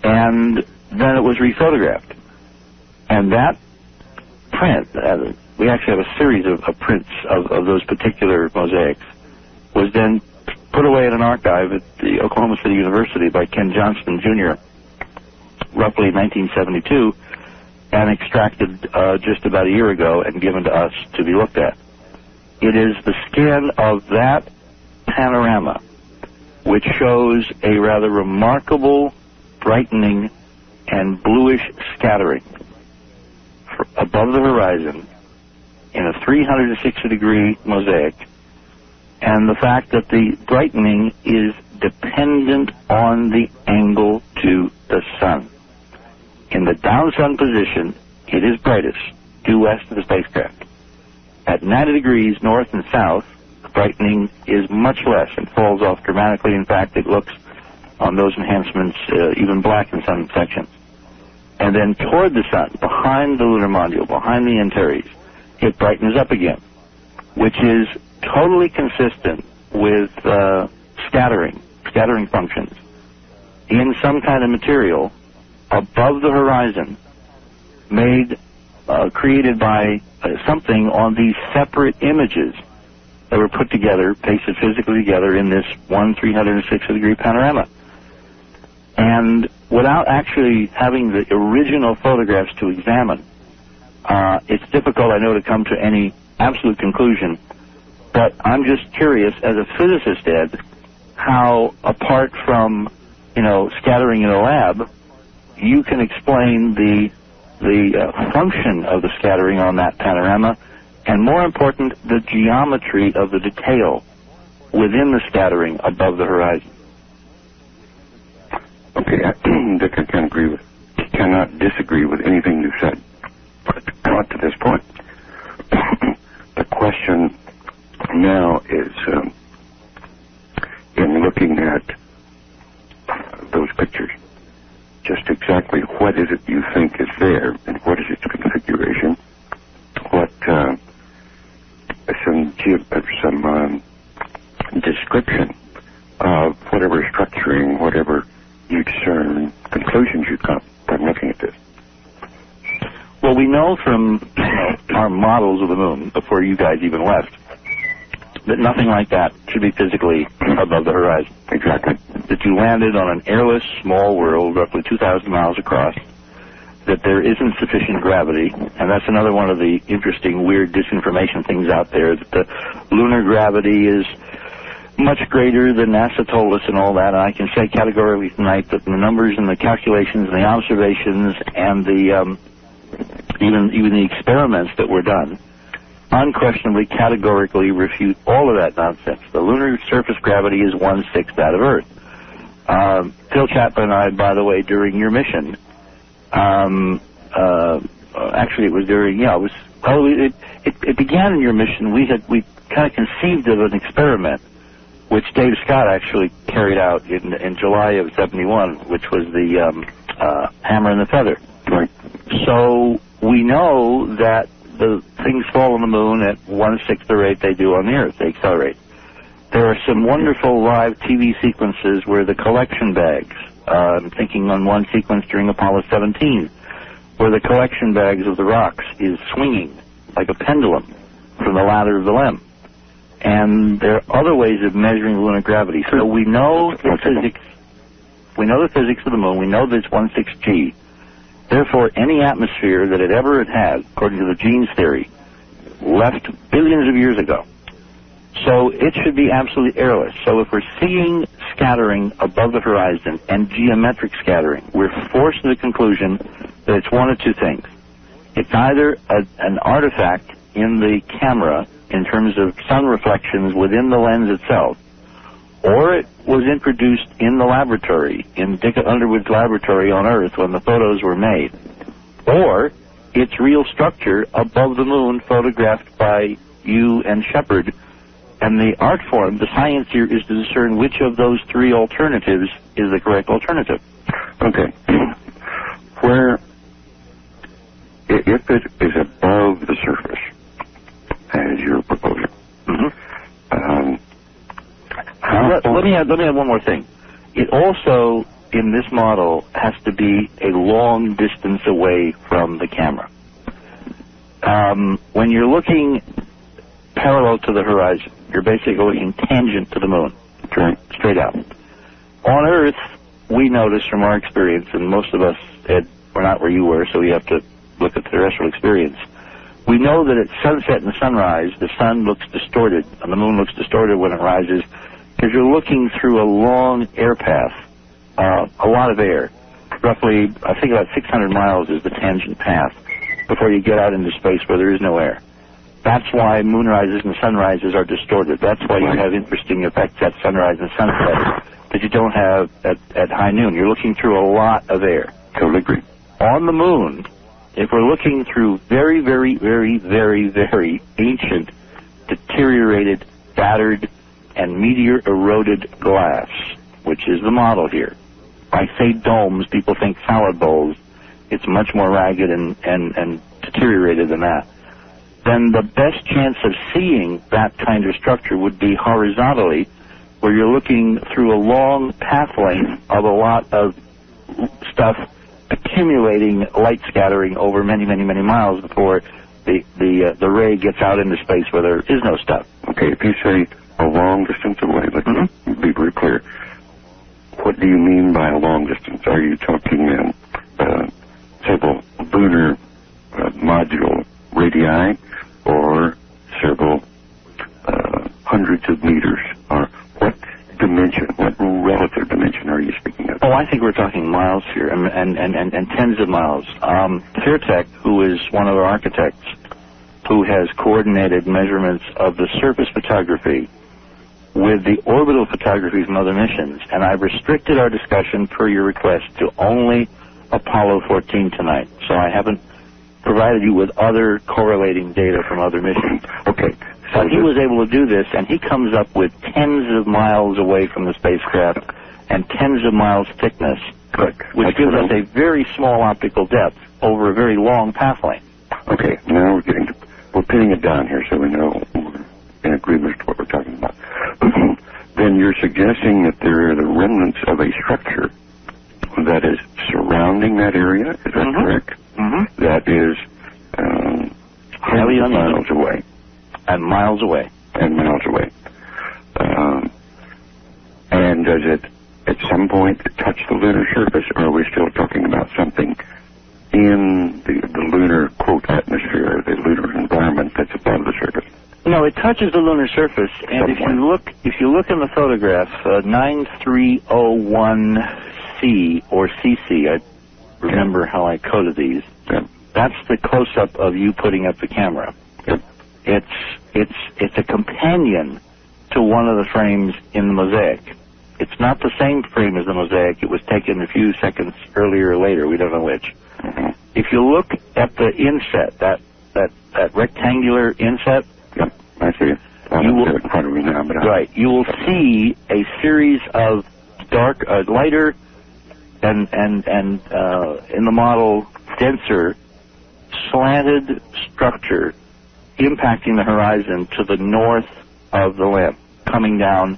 and then it was rephotographed. And that print, we actually have a series of prints of those particular mosaics, was then put away in an archive at the Oklahoma City University by Ken Johnston, Jr., roughly in 1972, and extracted just about a year ago and given to us to be looked at. It is the scan of that panorama which shows a rather remarkable brightening and bluish scattering above the horizon in a 360-degree mosaic, and the fact that the brightening is dependent on the angle to the sun. In the down sun position, it is brightest, due west of the spacecraft. At 90 degrees north and south, the brightening is much less and falls off dramatically. In fact, it looks on those enhancements even black in some sections. And then toward the sun, behind the lunar module, behind the Antares, it brightens up again, which is totally consistent with scattering functions in some kind of material above the horizon, created by something on these separate images that were put together, pasted physically together in this one 360-degree panorama. And without actually having the original photographs to examine, it's difficult, I know, to come to any absolute conclusion, but I'm just curious, as a physicist, Ed, how, apart from, scattering in a lab, you can explain the function of the scattering on that panorama, and more important, the geometry of the detail within the scattering above the horizon.
Okay, Dick, I cannot disagree with anything you said. But not to this point. The question now is, in looking at those pictures, just exactly what is it you think is there, and what is its configuration? What some description of whatever structuring, whatever you discern, conclusions you come from looking at this.
Well, we know from our models of the moon, before you guys even left, that nothing like that should be physically above the horizon.
Exactly.
That you landed on an airless small world, roughly 2,000 miles across, that there isn't sufficient gravity, and that's another one of the interesting, weird disinformation things out there, that the lunar gravity is much greater than NASA told us and all that. And I can say categorically tonight that the numbers and the calculations and the observations and the even the experiments that were done unquestionably, categorically refute all of that nonsense. The lunar surface gravity is 1/6 that of Earth. Phil Chapman and I, by the way, during your mission, actually it was during, it began in your mission. We kind of conceived of an experiment which Dave Scott actually carried out in July of '71, which was the hammer and the feather.
Right.
So we know that the things fall on the moon at 1/6 the rate they do on the Earth. They accelerate. There are some wonderful live TV sequences where the collection bags, I'm thinking on one sequence during Apollo 17, where the collection bags of the rocks is swinging like a pendulum from the lather of the limb. And there are other ways of measuring lunar gravity. So we know the physics. We know the physics of the moon. We know that it's 1/6 G. Therefore, any atmosphere that it ever had, according to the Genes theory, left billions of years ago. So it should be absolutely airless. So if we're seeing scattering above the horizon and geometric scattering, we're forced to the conclusion that it's one of two things. It's either an artifact in the camera in terms of sun reflections within the lens itself, or it was introduced in the laboratory, in Dick Underwood's laboratory on Earth when the photos were made, or it's real structure above the moon photographed by you and Shepard. And the art form, the science here, is to discern which of those three alternatives is the correct alternative.
Okay. Where, if it is above the surface, as you're proposing,
let me add one more thing. It also, in this model, has to be a long distance away from the camera. When you're looking parallel to the horizon, you're basically looking tangent to the moon, straight out. On Earth, we notice from our experience, and most of us, Ed, we're not where you were, so we have to look at the terrestrial experience. We know that at sunset and sunrise, the sun looks distorted, and the moon looks distorted when it rises, because you're looking through a long air path, a lot of air. Roughly, I think about 600 miles is the tangent path before you get out into space where there is no air. That's why moonrises and sunrises are distorted. That's why you have interesting effects at sunrise and sunset that you don't have at high noon. You're looking through a lot of air.
Totally agree.
On the moon, if we're looking through very, very, very, very, very ancient, deteriorated, battered, and meteor-eroded glass, which is the model here. I say domes, people think salad bowls. It's much more ragged and deteriorated than that. Then the best chance of seeing that kind of structure would be horizontally, where you're looking through a long path length of a lot of stuff accumulating light scattering over many, many, many miles before the ray gets out into space where there is no stuff.
Okay, if you say a long distance away, let me be very clear. What do you mean by a long distance? Are you talking several lunar module radii, or several hundreds of meters? Or what dimension, what relative dimension are you speaking of?
Oh, I think we're talking miles here, and tens of miles. Fairtech, who is one of our architects, who has coordinated measurements of the surface photography with the orbital photography from other missions, and I've restricted our discussion per your request to only Apollo 14 tonight, so I haven't provided you with other correlating data from other missions.
Okay.
So he was able to do this, and he comes up with tens of miles away from the spacecraft and tens of miles thickness, which gives us a very small optical depth over a very long path length.
Okay, now we're pinning it down here so we know we're in agreement with what we're talking about. Then you're suggesting that there are the remnants of a structure that is surrounding that area, is that correct? That is miles away. And miles away. And miles away. And And does it, at some point, touch the lunar surface, or are we still talking about something in the lunar, quote, atmosphere, the lunar environment that's above the surface?
No, it touches the lunar surface, and if you look in the photograph, 9301C or CC, I remember how I coded these.
Yeah.
That's the close-up of you putting up the camera.
Yep.
It's a companion to one of the frames in the mosaic. It's not the same frame as the mosaic. It was taken a few seconds earlier or later. We don't know which.
Mm-hmm.
If you look at the inset, that rectangular inset,
yep, I see it. You will, in front of me now, but
right. You will see a series of dark, lighter, and in the model denser, slanted structure impacting the horizon to the north of the lamp, coming down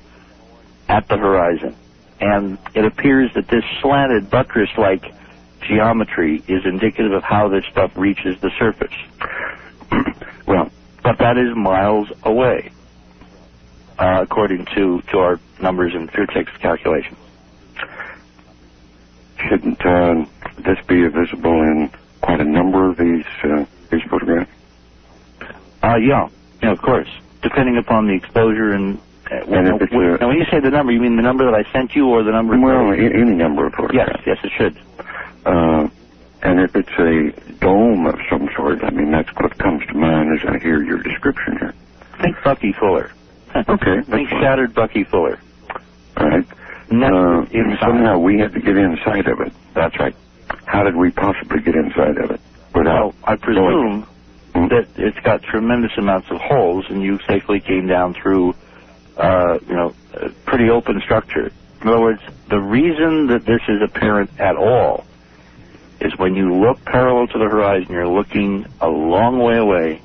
at the horizon. And it appears that this slanted buttress-like geometry is indicative of how this stuff reaches the surface. Well, but that is miles away, according to our numbers and physics calculations.
Shouldn't this be visible in quite a number of these photographs?
Yeah, of course, depending upon the exposure and. Now, when you say the number, you mean the number that I sent you, or the number?
Well, any number of photographs.
Yes, it should.
And if it's a dome of some sort, I mean, that's what comes to mind as I hear your description here.
Think Bucky Fuller.
Okay.
Think shattered Bucky Fuller.
All right. Somehow we had to get inside of it.
That's right.
How did we possibly get inside of it?
Well, I presume that it's got tremendous amounts of holes, and you safely came down through, a pretty open structure. In other words, the reason that this is apparent at all is when you look parallel to the horizon, you're looking a long way away,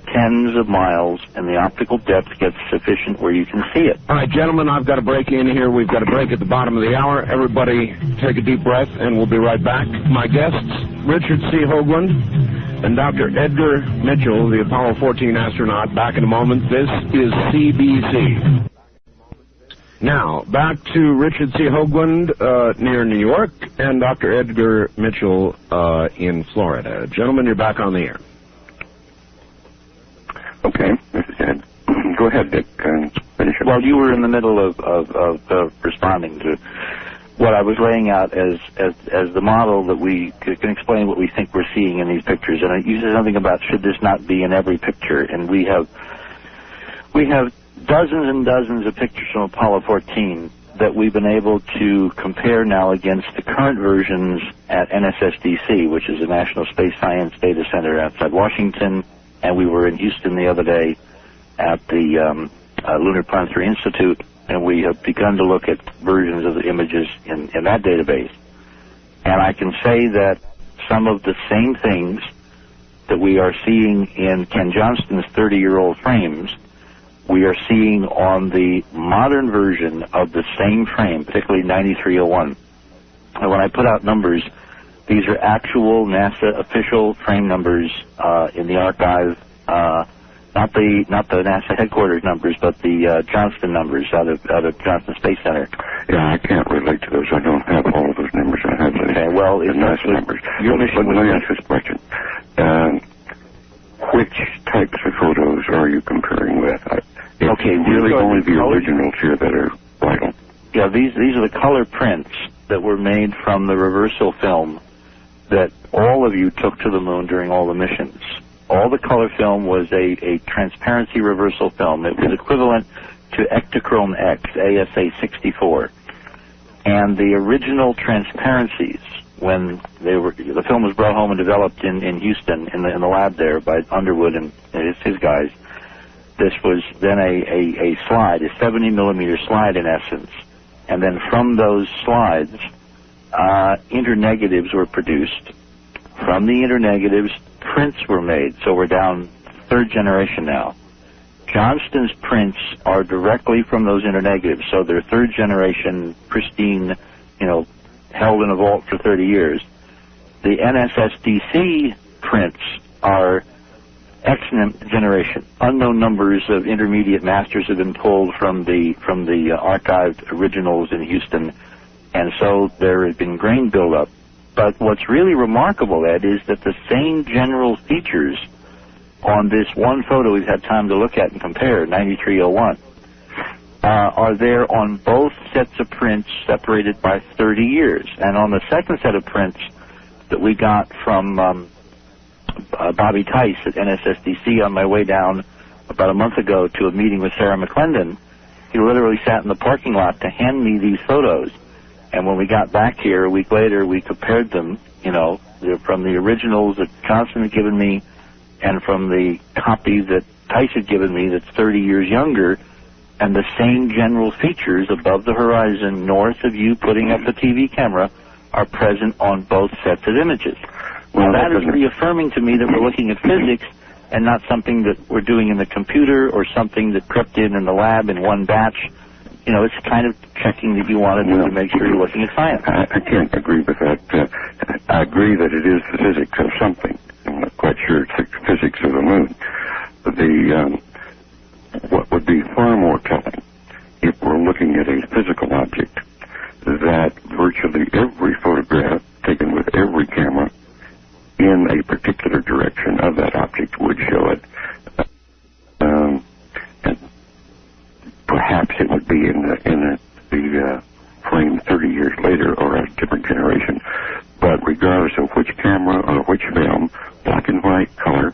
tens of miles, and the optical depth gets sufficient where you can see it.
All right, gentlemen, I've got to break in here. We've got a break at the bottom of the hour. Everybody take a deep breath, and we'll be right back. My guests, Richard C. Hoagland and Dr. Edgar Mitchell, the Apollo 14 astronaut. Back in a moment. This is CBC. Now, back to Richard C. Hoagland near New York and Dr. Edgar Mitchell in Florida. Gentlemen, you're back on the air.
Okay, this is Ed. Go ahead, Dick, and finish it.
Well, you were in the middle of responding to what I was laying out as the model that we can explain what we think we're seeing in these pictures. And you said something about should this not be in every picture, and we have dozens and dozens of pictures from Apollo 14 that we've been able to compare now against the current versions at NSSDC, which is the National Space Science Data Center outside Washington, and we were in Houston the other day at the Lunar Planetary Institute, and we have begun to look at versions of the images in that database. And I can say that some of the same things that we are seeing in Ken Johnston's 30-year-old frames, we are seeing on the modern version of the same frame, particularly 9301. And when I put out numbers, these are actual NASA official frame numbers in the archive, not the NASA headquarters numbers, but the Johnston numbers out of Johnston Space Center.
Yeah, I can't relate to those. I don't have all of those numbers. I have
okay, well,
the NASA numbers.
Your mission
let me ask this question. Which types of photos are you comparing with? It's really only the originals here that are vital.
Yeah, these are the color prints that were made from the reversal film that all of you took to the moon during all the missions. All the color film was a transparency reversal film. It was equivalent to Ektachrome X, ASA 64. And the original transparencies, when the film was brought home and developed in Houston in the lab there by Underwood and his guys, this was then a slide, a 70-millimeter slide in essence. And then from those slides, internegatives were produced. From the internegatives, prints were made. So we're down third generation now. Johnston's prints are directly from those internegatives. So they're third generation, pristine, held in a vault for 30 years. The NSSDC prints are X generation. Unknown numbers of intermediate masters have been pulled from the archived originals in Houston, and so there has been grain buildup. But what's really remarkable, Ed, is that the same general features on this one photo we've had time to look at and compare, 9301, are there on both sets of prints separated by 30 years. And on the second set of prints that we got from Bobby Tice at NSSDC on my way down about a month ago to a meeting with Sarah McClendon, he literally sat in the parking lot to hand me these photos. And when we got back here a week later, we compared them, you know, from the originals that Johnson had given me and from the copy that Tice had given me that's 30 years younger, and the same general features above the horizon north of you putting up the TV camera are present on both sets of images. Well, that is reaffirming to me that we're looking at physics and not something that we're doing in the computer or something that crept in the lab in one batch. You know, it's kind of checking that you want to do to make sure you're looking at science.
I can't agree with that. I agree that it is the physics of something. I'm not quite sure it's the physics of the moon. What would be far more telling if we're looking at a physical object, that virtually every photograph taken with every camera in a particular direction of that object would show it. And perhaps it would be in the frame 30 years later or a different generation. But regardless of which camera or which film, black and white, color,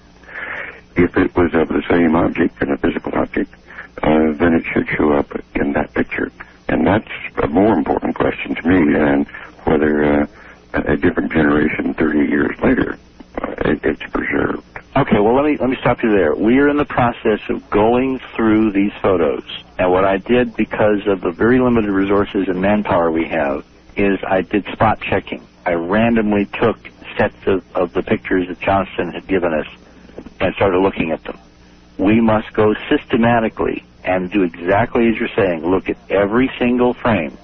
if it was of the same object and a physical object, then it should show up in that picture. And that's a more important question to me than whether a different generation 30 years later it's preserved.
Okay, well, let me stop you there. We are in the process of going through these photos. And what I did, because of the very limited resources and manpower we have, is I did spot checking. I randomly took sets of the pictures that Johnston had given us and started looking at them. We must go systematically and do exactly as you're saying, look at every single frame.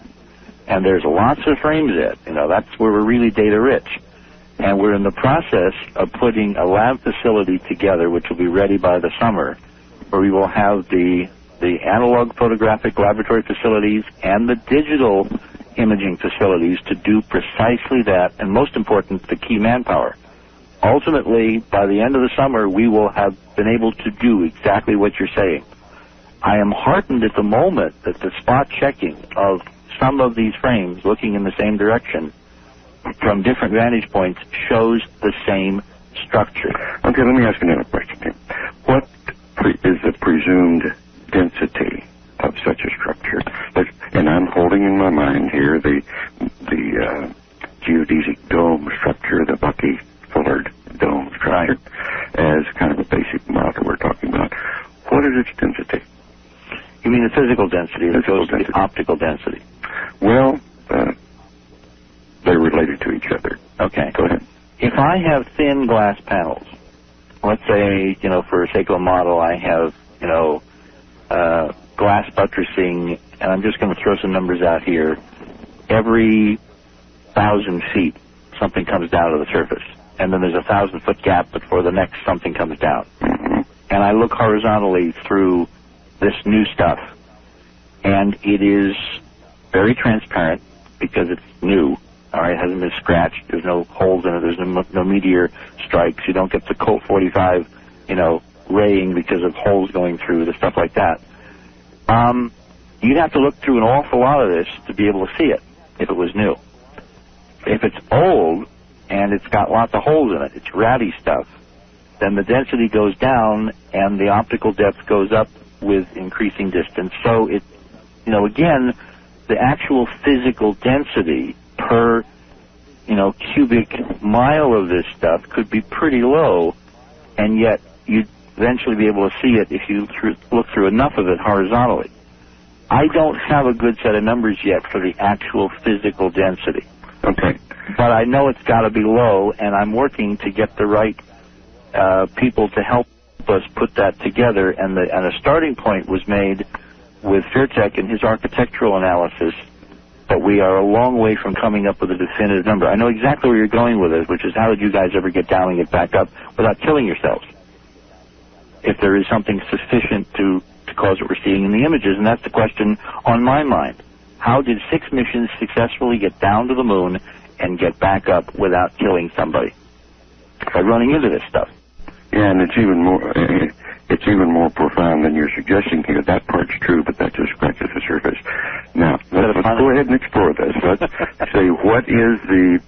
And there's lots of frames in. You know, that's where we're really data rich. And we're in the process of putting a lab facility together, which will be ready by the summer, where we will have the analog photographic laboratory facilities and the digital imaging facilities to do precisely that, and most important, the key manpower. Ultimately, by the end of the summer, we will have been able to do exactly what you're saying. I am heartened at the moment that the spot checking of some of these frames looking in the same direction from different vantage points shows the same structure.
Okay, let me ask another question here. What is the presumed density of such a structure? And I'm holding in my mind here the geodesic dome structure, the Bucky-Fullard dome structure, as kind of a basic model we're talking about. What is its density?
You mean the physical density as opposed to the optical density?
Well, they're related to each other.
Okay.
Go ahead.
If I have thin glass panels, let's say, you know, for sake of a model, I have, you know, glass buttressing, and I'm just going to throw some numbers out here. Every 1,000 feet, something comes down to the surface. And then there's a 1,000-foot gap before the next something comes down.
Mm-hmm.
And I look horizontally through this new stuff, and it is very transparent because it's new. All right, it hasn't been scratched. There's no holes in it. There's no meteor strikes. You don't get the Colt 45, you know, raying because of holes going through, the stuff like that. You'd have to look through an awful lot of this to be able to see it if it was new. If it's old and it's got lots of holes in it, it's ratty stuff, then the density goes down and the optical depth goes up with increasing distance. So it, you know, again, the actual physical density per, you know, cubic mile of this stuff could be pretty low, and yet you'd eventually be able to see it if you look through enough of it horizontally. I don't have a good set of numbers yet for the actual physical density.
Okay.
But I know it's got to be low, and I'm working to get the right people to help us put that together, and a starting point was made with Fairtech and his architectural analysis, but we are a long way from coming up with a definitive number. I know exactly where you're going with it, which is how did you guys ever get down and get back up without killing yourselves? if there is something sufficient to cause what we're seeing in the images. And that's the question on my mind. How did 6 missions successfully get down to the moon and get back up without killing somebody? By running into this stuff.
Yeah, and it's even more profound than you're suggesting here. That part's true, but that just scratches the surface. Now, let's go ahead and explore this. Let's say, what is the,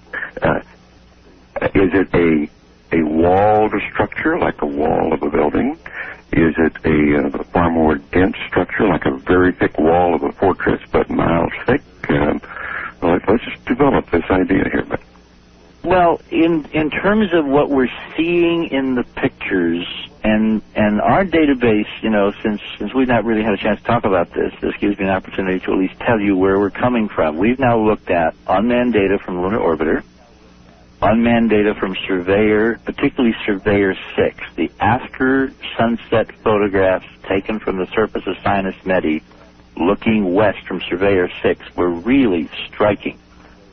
is it a walled structure, like a wall of a building? Is it a far more dense structure, like a very thick wall of a fortress, but miles thick? Let's just develop this idea here.
Well, in terms of what we're seeing in the pictures, and our database, you know, since we've not really had a chance to talk about this gives me an opportunity to at least tell you where we're coming from. We've now looked at unmanned data from Lunar Orbiter, unmanned data from Surveyor, particularly Surveyor 6. The after-sunset photographs taken from the surface of Sinus Medi looking west from Surveyor 6 were really striking.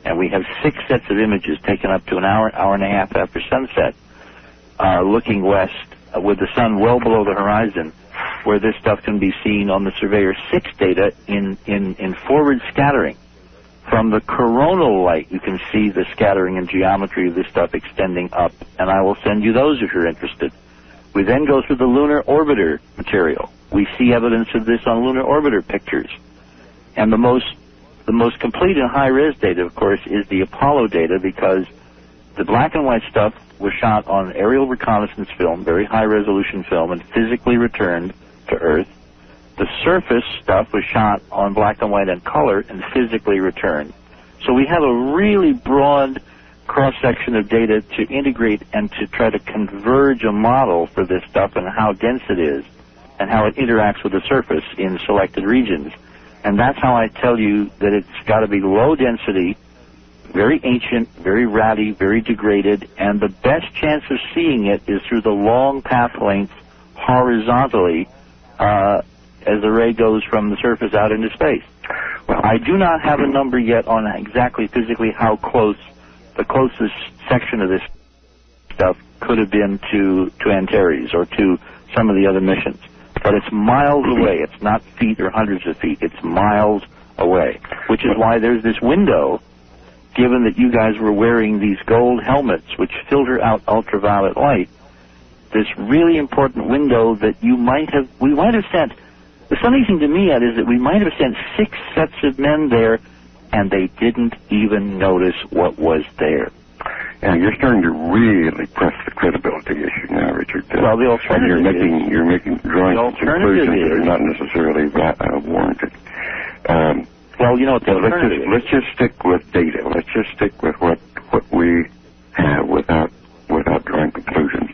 And we have 6 sets of images taken up to an hour and a half after sunset, looking west with the sun well below the horizon, where this stuff can be seen on the Surveyor 6 data in forward scattering. From the coronal light, you can see the scattering and geometry of this stuff extending up, and I will send you those if you're interested. We then go through the Lunar Orbiter material. We see evidence of this on Lunar Orbiter pictures. And the most complete and high-res data, of course, is the Apollo data, because the black and white stuff was shot on aerial reconnaissance film, very high-resolution film, and physically returned to Earth. The surface stuff was shot on black and white and color and physically returned. So we have a really broad cross-section of data to integrate and to try to converge a model for this stuff and how dense it is and how it interacts with the surface in selected regions. And that's how I tell you that it's got to be low density, very ancient, very ratty, very degraded, and the best chance of seeing it is through the long path length horizontally as the ray goes from the surface out into space. Well, I do not have a number yet on exactly physically how close the closest section of this stuff could have been to Antares or to some of the other missions. But it's miles away. It's not feet or hundreds of feet. It's miles away, which is why there's this window, given that you guys were wearing these gold helmets which filter out ultraviolet light, this really important window that we might have sent. The funny thing to me, Ed, is that we might have sent 6 sets of men there, and they didn't even notice what was there.
Yeah, you're starting to really press the credibility issue now, Richard.
Well, the alternative
you're drawing conclusions that are not necessarily warranted.
Well, you know what the alternative is.
Let's just stick with data. Let's just stick with what we have without drawing conclusions.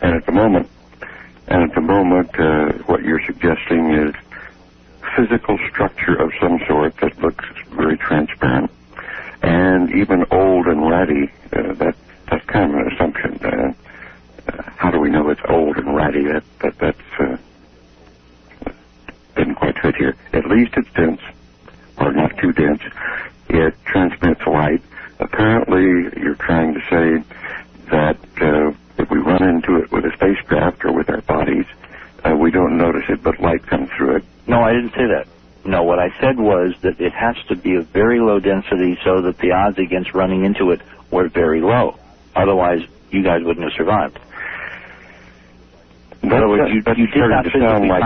And at the moment, what you're suggesting is physical structure of some sort that looks very transparent, and even old and ratty. That's kind of an assumption. How do we know it's old and ratty? That doesn't quite fit here. At least it's dense, or not too dense. It transmits light. Apparently, you're trying to say that if we run into it with a spacecraft or with our bodies, we don't notice it, but light comes through it.
No, I didn't say that. No, what I said was that it has to be of very low density so that the odds against running into it were very low. Otherwise, you guys wouldn't have survived. In other words, you did not
sound like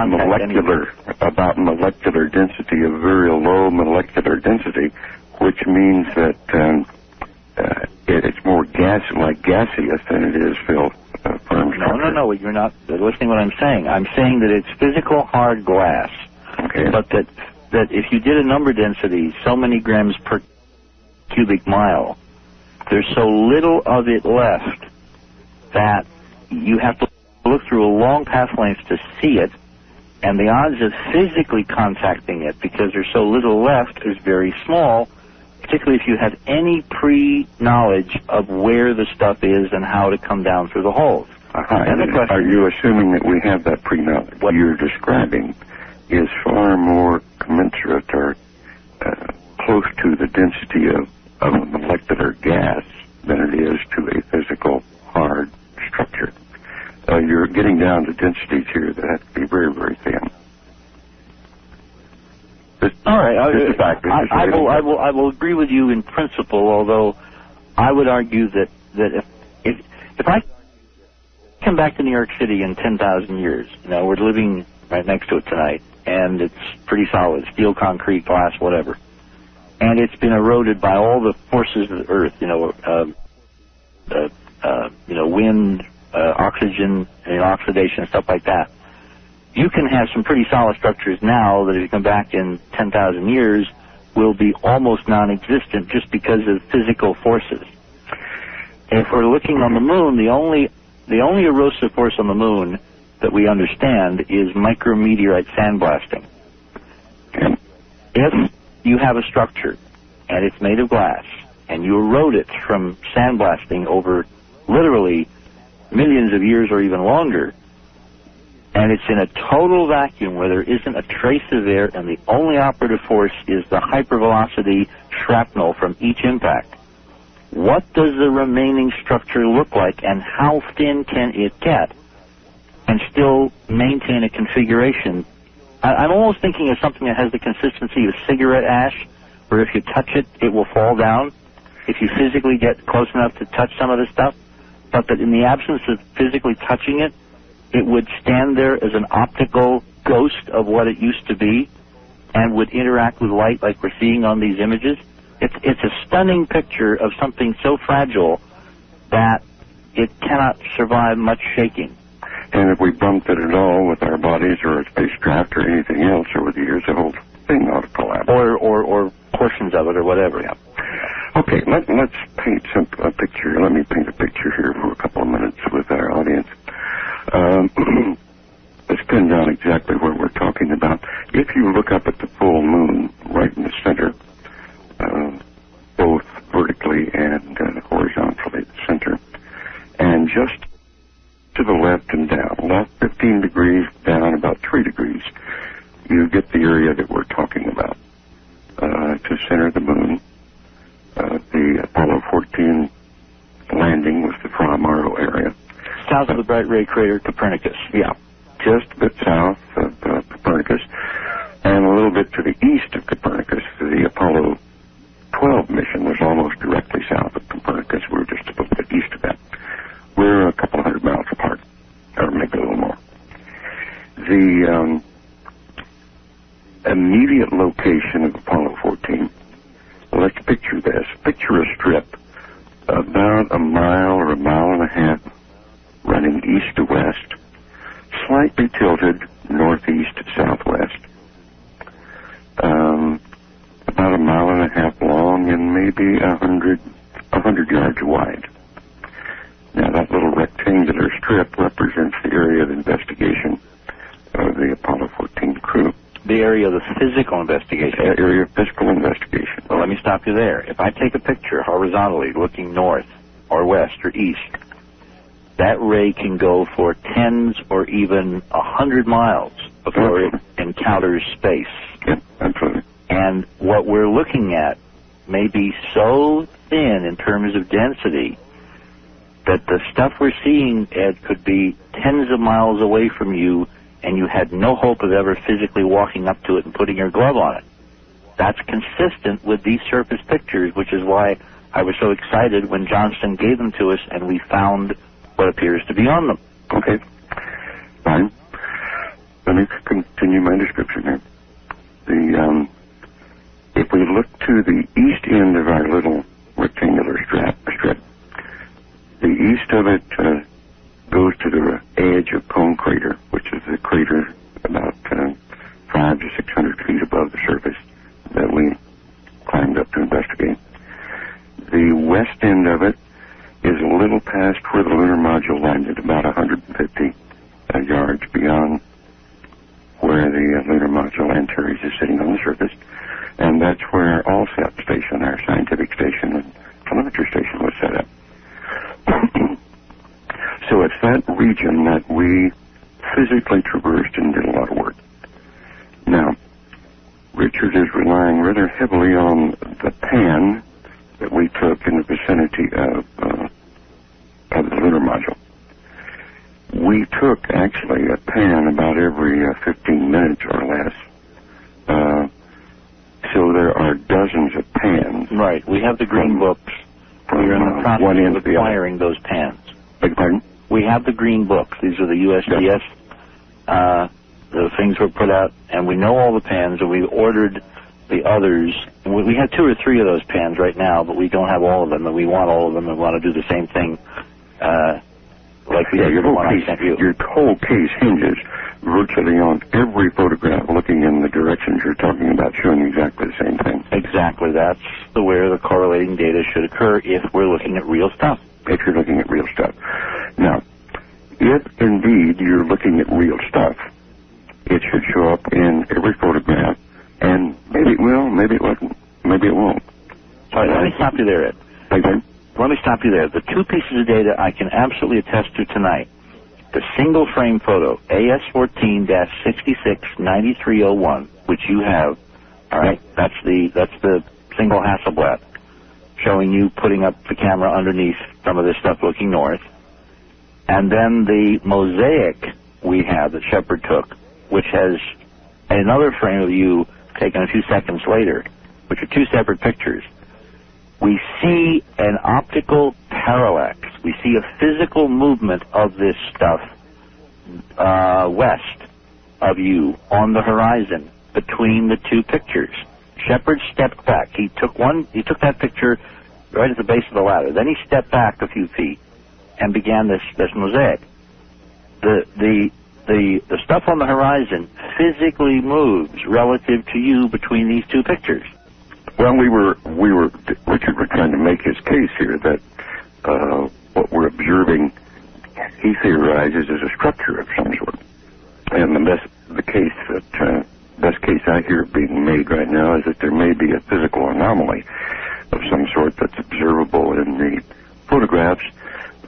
about
molecular density, a very low molecular density, which means that it's more gaseous than it is filled.
No, you're not listening to what I'm saying. I'm saying that it's physical hard glass,
okay,
but that if you did a number density, so many grams per cubic mile, there's so little of it left that you have to look through a long path length to see it, and the odds of physically contacting it, because there's so little left, is very small, particularly if you have any pre-knowledge of where the stuff is and how to come down through the holes.
And the question, are you assuming that we have that pre-knowledge? What you're describing is far more commensurate or close to the density of a molecular gas than it is to a physical hard structure. you're getting down to densities here that have to be very, very thin.
All right,
I
will agree with you in principle, although I would argue that if I come back to New York City in 10,000 years, we're living right next to it tonight, and it's pretty solid, steel, concrete, glass, whatever, and it's been eroded by all the forces of the earth, wind, oxygen, oxidation, stuff like that. You can have some pretty solid structures now that if you come back in 10,000 years will be almost non-existent just because of physical forces. If we're looking on the moon, the only erosive force on the moon that we understand is micrometeorite sandblasting. If you have a structure and it's made of glass and you erode it from sandblasting over literally millions of years or even longer, and it's in a total vacuum where there isn't a trace of air and the only operative force is the hypervelocity shrapnel from each impact, what does the remaining structure look like and how thin can it get and still maintain a configuration? I'm almost thinking of something that has the consistency of cigarette ash, where if you touch it, it will fall down if you physically get close enough to touch some of the stuff, but that in the absence of physically touching it, it would stand there as an optical ghost of what it used to be and would interact with light like we're seeing on these images. It's a stunning picture of something so fragile that it cannot survive much shaking.
And if we bumped it at all with our bodies or a spacecraft or anything else over the years, the whole thing ought to collapse.
Or portions of it or whatever.
Yeah. Okay, let's paint a picture. Let me paint a picture here for a couple of minutes with our audience. Let's pin down exactly what we're talking about. If you look up at the full moon right in the center, both vertically and horizontally at the center, and just to the left and down, left 15 degrees, down about 3 degrees, you get the area that we're talking about. To center the moon, the Apollo 14 landing was the Fra Mauro area.
South of the Bright Ray Crater, Copernicus.
Yeah, just a bit south of Copernicus, and a little bit to the east of Copernicus. The Apollo 12 mission was almost directly south of Copernicus. We were just a little bit east of that. We're a couple hundred miles apart, or maybe a little more. The immediate location of Apollo 14, let's picture this. Picture a strip about a mile or a mile and a half running east to west, slightly tilted northeast to southwest, about a mile and a half long and maybe 100 yards wide. Now that little rectangular strip represents the area of investigation of the Apollo 14 crew.
The area of the physical investigation.
The area of physical investigation.
Well, let me stop you there. If I take a picture horizontally looking north or west or east, that ray can go for tens or even 100 miles before it encounters space.
Yeah, absolutely.
And what we're looking at may be so thin in terms of density that the stuff we're seeing, Ed, could be tens of miles away from you, and you had no hope of ever physically walking up to it and putting your glove on it. That's consistent with these surface pictures, which is why I was so excited when Johnston gave them to us and we found what appears to be on them.
Okay, fine. Let me continue my description here. If we look to the east end of our little rectangular strip, the east of it goes to the edge of Cone Crater, which is the crater about 500 to 600 feet above the surface that we climbed up to investigate. The west end of it is a little past where the lunar module landed, about 150 yards beyond where the lunar module Antares is sitting on the surface, and that's where our ALSAT station, our scientific station and telemetry station, was set up. So it's that region that we physically traversed and did a lot of work. Now, Richard is relying rather heavily on the pan that we took in the vicinity of the lunar module. We actually a pan about every 15 minutes or less. So there are dozens of pans.
Right. We have the green books. We're in the process of acquiring those pans.
Beg your pardon?
We have the green books. These are the USGS. The things were put out, and we know all the pans, and we ordered the others. We have 2 or 3 of those pans right now, but we don't have all of them, and we want all of them, and want to do the same thing like we did
your
the
whole
one
case,
I sent you.
Your whole case hinges virtually on every photograph looking in the directions you're talking about, showing exactly the same thing.
Exactly. That's where the correlating data should occur if we're looking at real stuff.
If you're looking at real stuff. Now, if indeed you're looking at real stuff, it should show up in every photograph, and maybe it will, maybe it won't, maybe it won't.
All right, let me stop you there, Ed.
Okay.
Let me stop you there. The 2 pieces of data I can absolutely attest to tonight. The single frame photo, AS14-669301, which you have, all right, that's the single Hasselblad, showing you putting up the camera underneath some of this stuff looking north. And then the mosaic we have that Shepard took, which has another frame of you taken a few seconds later, which are 2 separate pictures. We see an optical parallax. We see a physical movement of this stuff west of you on the horizon between the 2 pictures. Shepard stepped back. He took that picture right at the base of the ladder. Then he stepped back a few feet and began this mosaic. The stuff on the horizon physically moves relative to you between these 2 pictures.
Well, Richard was trying to make his case here that what we're observing, he theorizes, is a structure of some sort. And the best case I hear being made right now is that there may be a physical anomaly of some sort that's observable in the photographs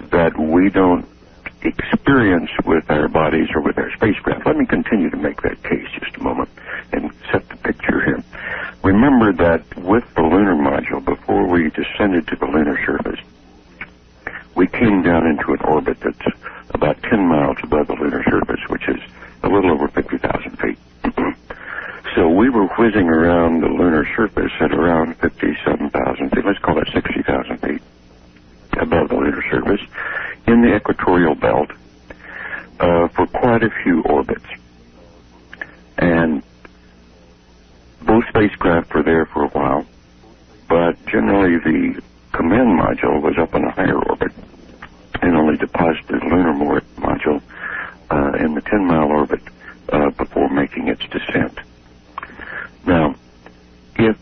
that we don't experience with our bodies or with our spacecraft. Let me continue to make that case just a moment and set the picture here. Remember that with the lunar module, before we descended to the lunar surface, we came down into an orbit that's about 10 miles above the lunar surface, which is a little over 50,000 feet. So we were whizzing around the lunar surface at around 57,000 feet, let's call it 60,000 feet above the lunar surface, in the equatorial belt for quite a few orbits. And both spacecraft were there for a while, but generally the command module was up in a higher orbit and only deposited the lunar module in the 10-mile orbit before making its descent. Now, if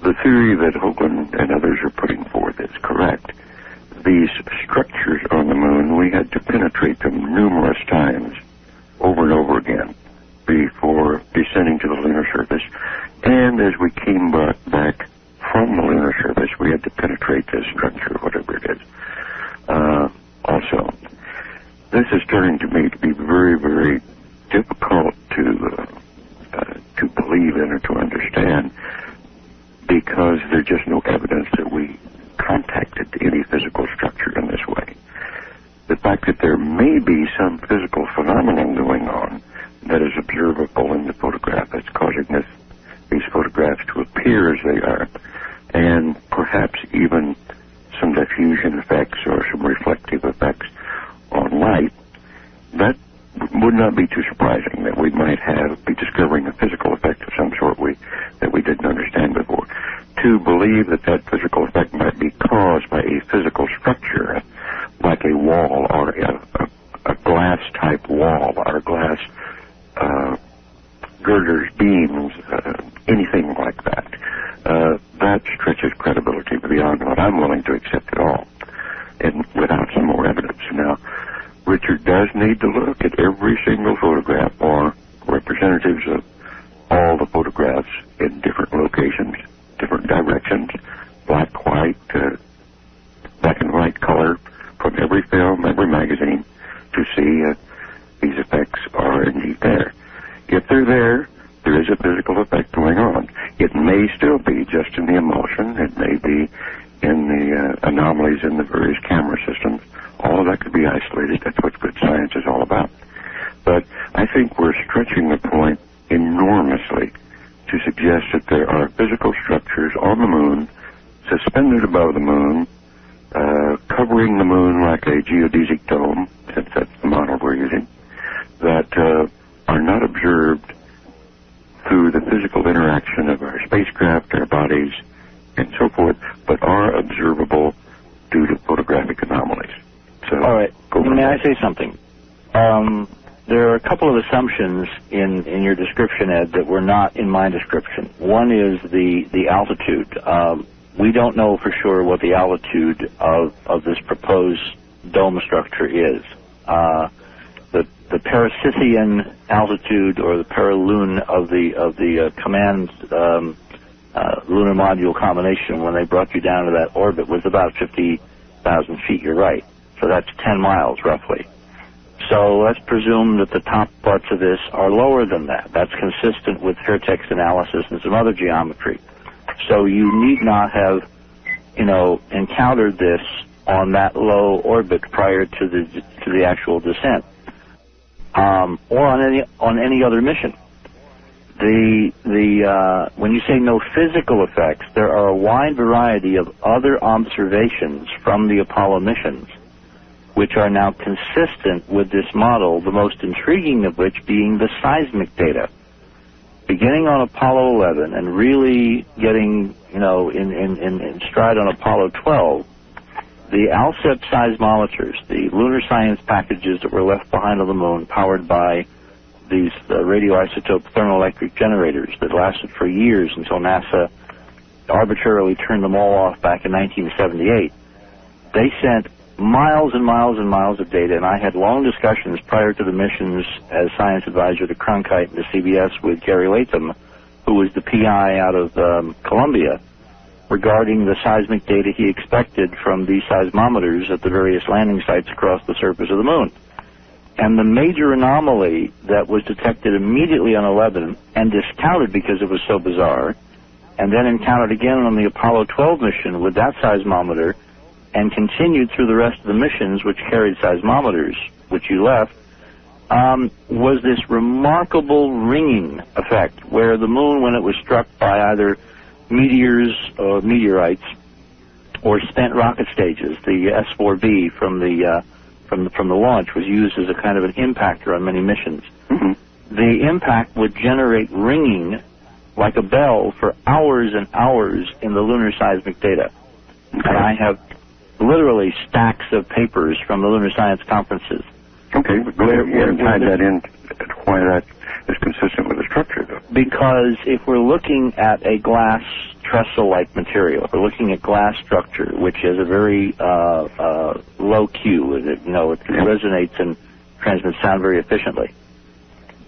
the theory that Hoagland and others are putting forth is correct, these structures on the moon, we had to penetrate them numerous times over and over again before descending to the lunar surface. And as we came back from the lunar surface, we had to penetrate this structure, whatever it is. Also, this is turning to me to be very, very difficult to believe in or to understand, because there's just no evidence that we contacted any physical structure in this way. The fact that there may be some physical phenomenon going on that is observable in the photograph that's causing these photographs to appear as they are, and perhaps even some diffusion effects or some reflective effects on light, that would not be too surprising that we might be discovering a physical effect of some sort that we didn't understand before. To believe that physical effect might be caused by a physical structure, like a wall or a glass-type wall or glass girders, beams, anything like that, that stretches credibility beyond what I'm willing to accept at all, and without some more evidence. Now, Richard does need to look at every single photograph or representatives of all the photographs in different locations, different directions, black, white, black and white color, from every film, every magazine, to see these effects are indeed there. If they're there, there is a physical effect going on. It may still be just in the emulsion. It may be in the anomalies in the various camera systems. All of that could be isolated. That's what good science is all about. But I think we're stretching the point enormously to suggest that there are physical structures on the moon, suspended above the moon, covering the moon like a geodesic dome, since that's the model we're using, that are not observed through the physical interaction of our spacecraft, our bodies, and so forth, but are observable due to photographic anomalies. So,
all right. May I say something? There are a couple of assumptions in your description, Ed, that were not in my description. One is the altitude. We don't know for sure what the altitude of this proposed dome structure is. The Parasithian altitude, or the paralune of the command lunar module combination, when they brought you down to that orbit, was about 50,000 feet. You're right. So that's 10 miles roughly. So let's presume that the top parts of this are lower than that. That's consistent with vertex analysis and some other geometry. So you need not have, encountered this on that low orbit prior to the actual descent, or on any other mission. When you say no physical effects, there are a wide variety of other observations from the Apollo missions which are now consistent with this model, the most intriguing of which being the seismic data. Beginning on Apollo 11 and really getting, in stride on Apollo 12, the ALSEP seismometers, the lunar science packages that were left behind on the moon, powered by these radioisotope thermoelectric generators that lasted for years until NASA arbitrarily turned them all off back in 1978, they sent miles and miles and miles of data, and I had long discussions prior to the missions as science advisor to Cronkite and to CBS with Gary Latham, who was the PI out of Columbia, regarding the seismic data he expected from these seismometers at the various landing sites across the surface of the moon. And the major anomaly that was detected immediately on 11 and discounted because it was so bizarre, and then encountered again on the Apollo 12 mission with that seismometer, and continued through the rest of the missions, which carried seismometers, which you left, was this remarkable ringing effect, where the moon, when it was struck by either meteors or meteorites or spent rocket stages, the S-4B from the launch was used as a kind of an impactor on many missions. Mm-hmm. The impact would generate ringing like a bell for hours and hours in the lunar seismic data. Okay. And I have literally stacks of papers from the lunar science conferences.
Okay, but go ahead and tie that in, why that is consistent with the structure, though.
Because if we're looking at a glass trestle-like material, if we're looking at glass structure, which has a very low Q, it resonates and transmits sound very efficiently,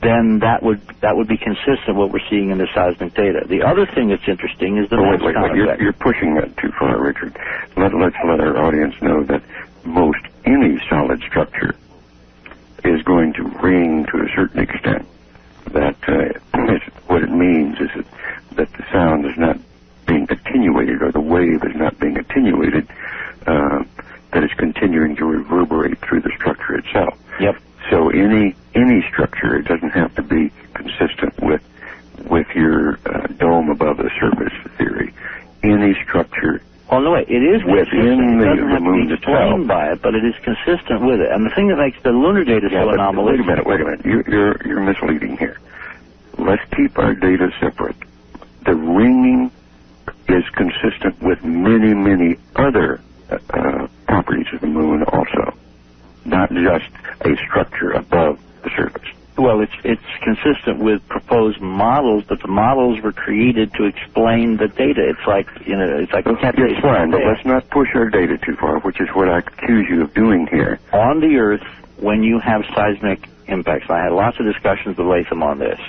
then that would be consistent with what we're seeing in the seismic data. The other thing that's interesting is the
wait. You're pushing that too far, Richard. Let's let our audience know that most any solid structure is going to ring to a certain extent. That what it means is that the sound is not being attenuated, or the wave is not being attenuated, that it's continuing to reverberate through the structure itself.
Yep.
So any structure, it doesn't have to be consistent with your dome above the surface theory. Any structure.
Well, no, it is
within the moon
itself, by it, but it is consistent with it. And the thing that makes the lunar data so anomalous.
Wait a minute. You're misleading here. Let's keep our data separate. The ringing is consistent with many, many other properties of the moon also, not just a structure above the surface.
Well, it's consistent with proposed models, but the models were created to explain the data. It's like
Yes, fine, but let's not push our data too far, which is what I accuse you of doing here.
On the Earth, when you have seismic impacts, I had lots of discussions with Latham on this,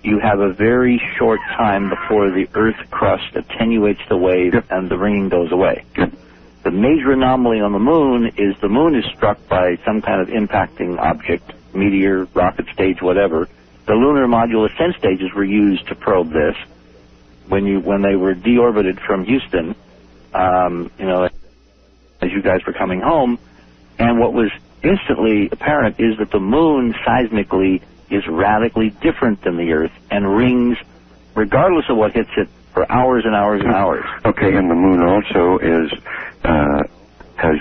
you have a very short time before the Earth crust attenuates the wave and the ringing goes away.
Yep.
The major anomaly on the moon is struck by some kind of impacting object, meteor, rocket stage, whatever. The lunar module ascent stages were used to probe this. When they were deorbited from Houston, as you guys were coming home, and what was instantly apparent is that the moon seismically is radically different than the Earth and rings, regardless of what hits it, for hours and hours and hours.
Okay, and the moon also has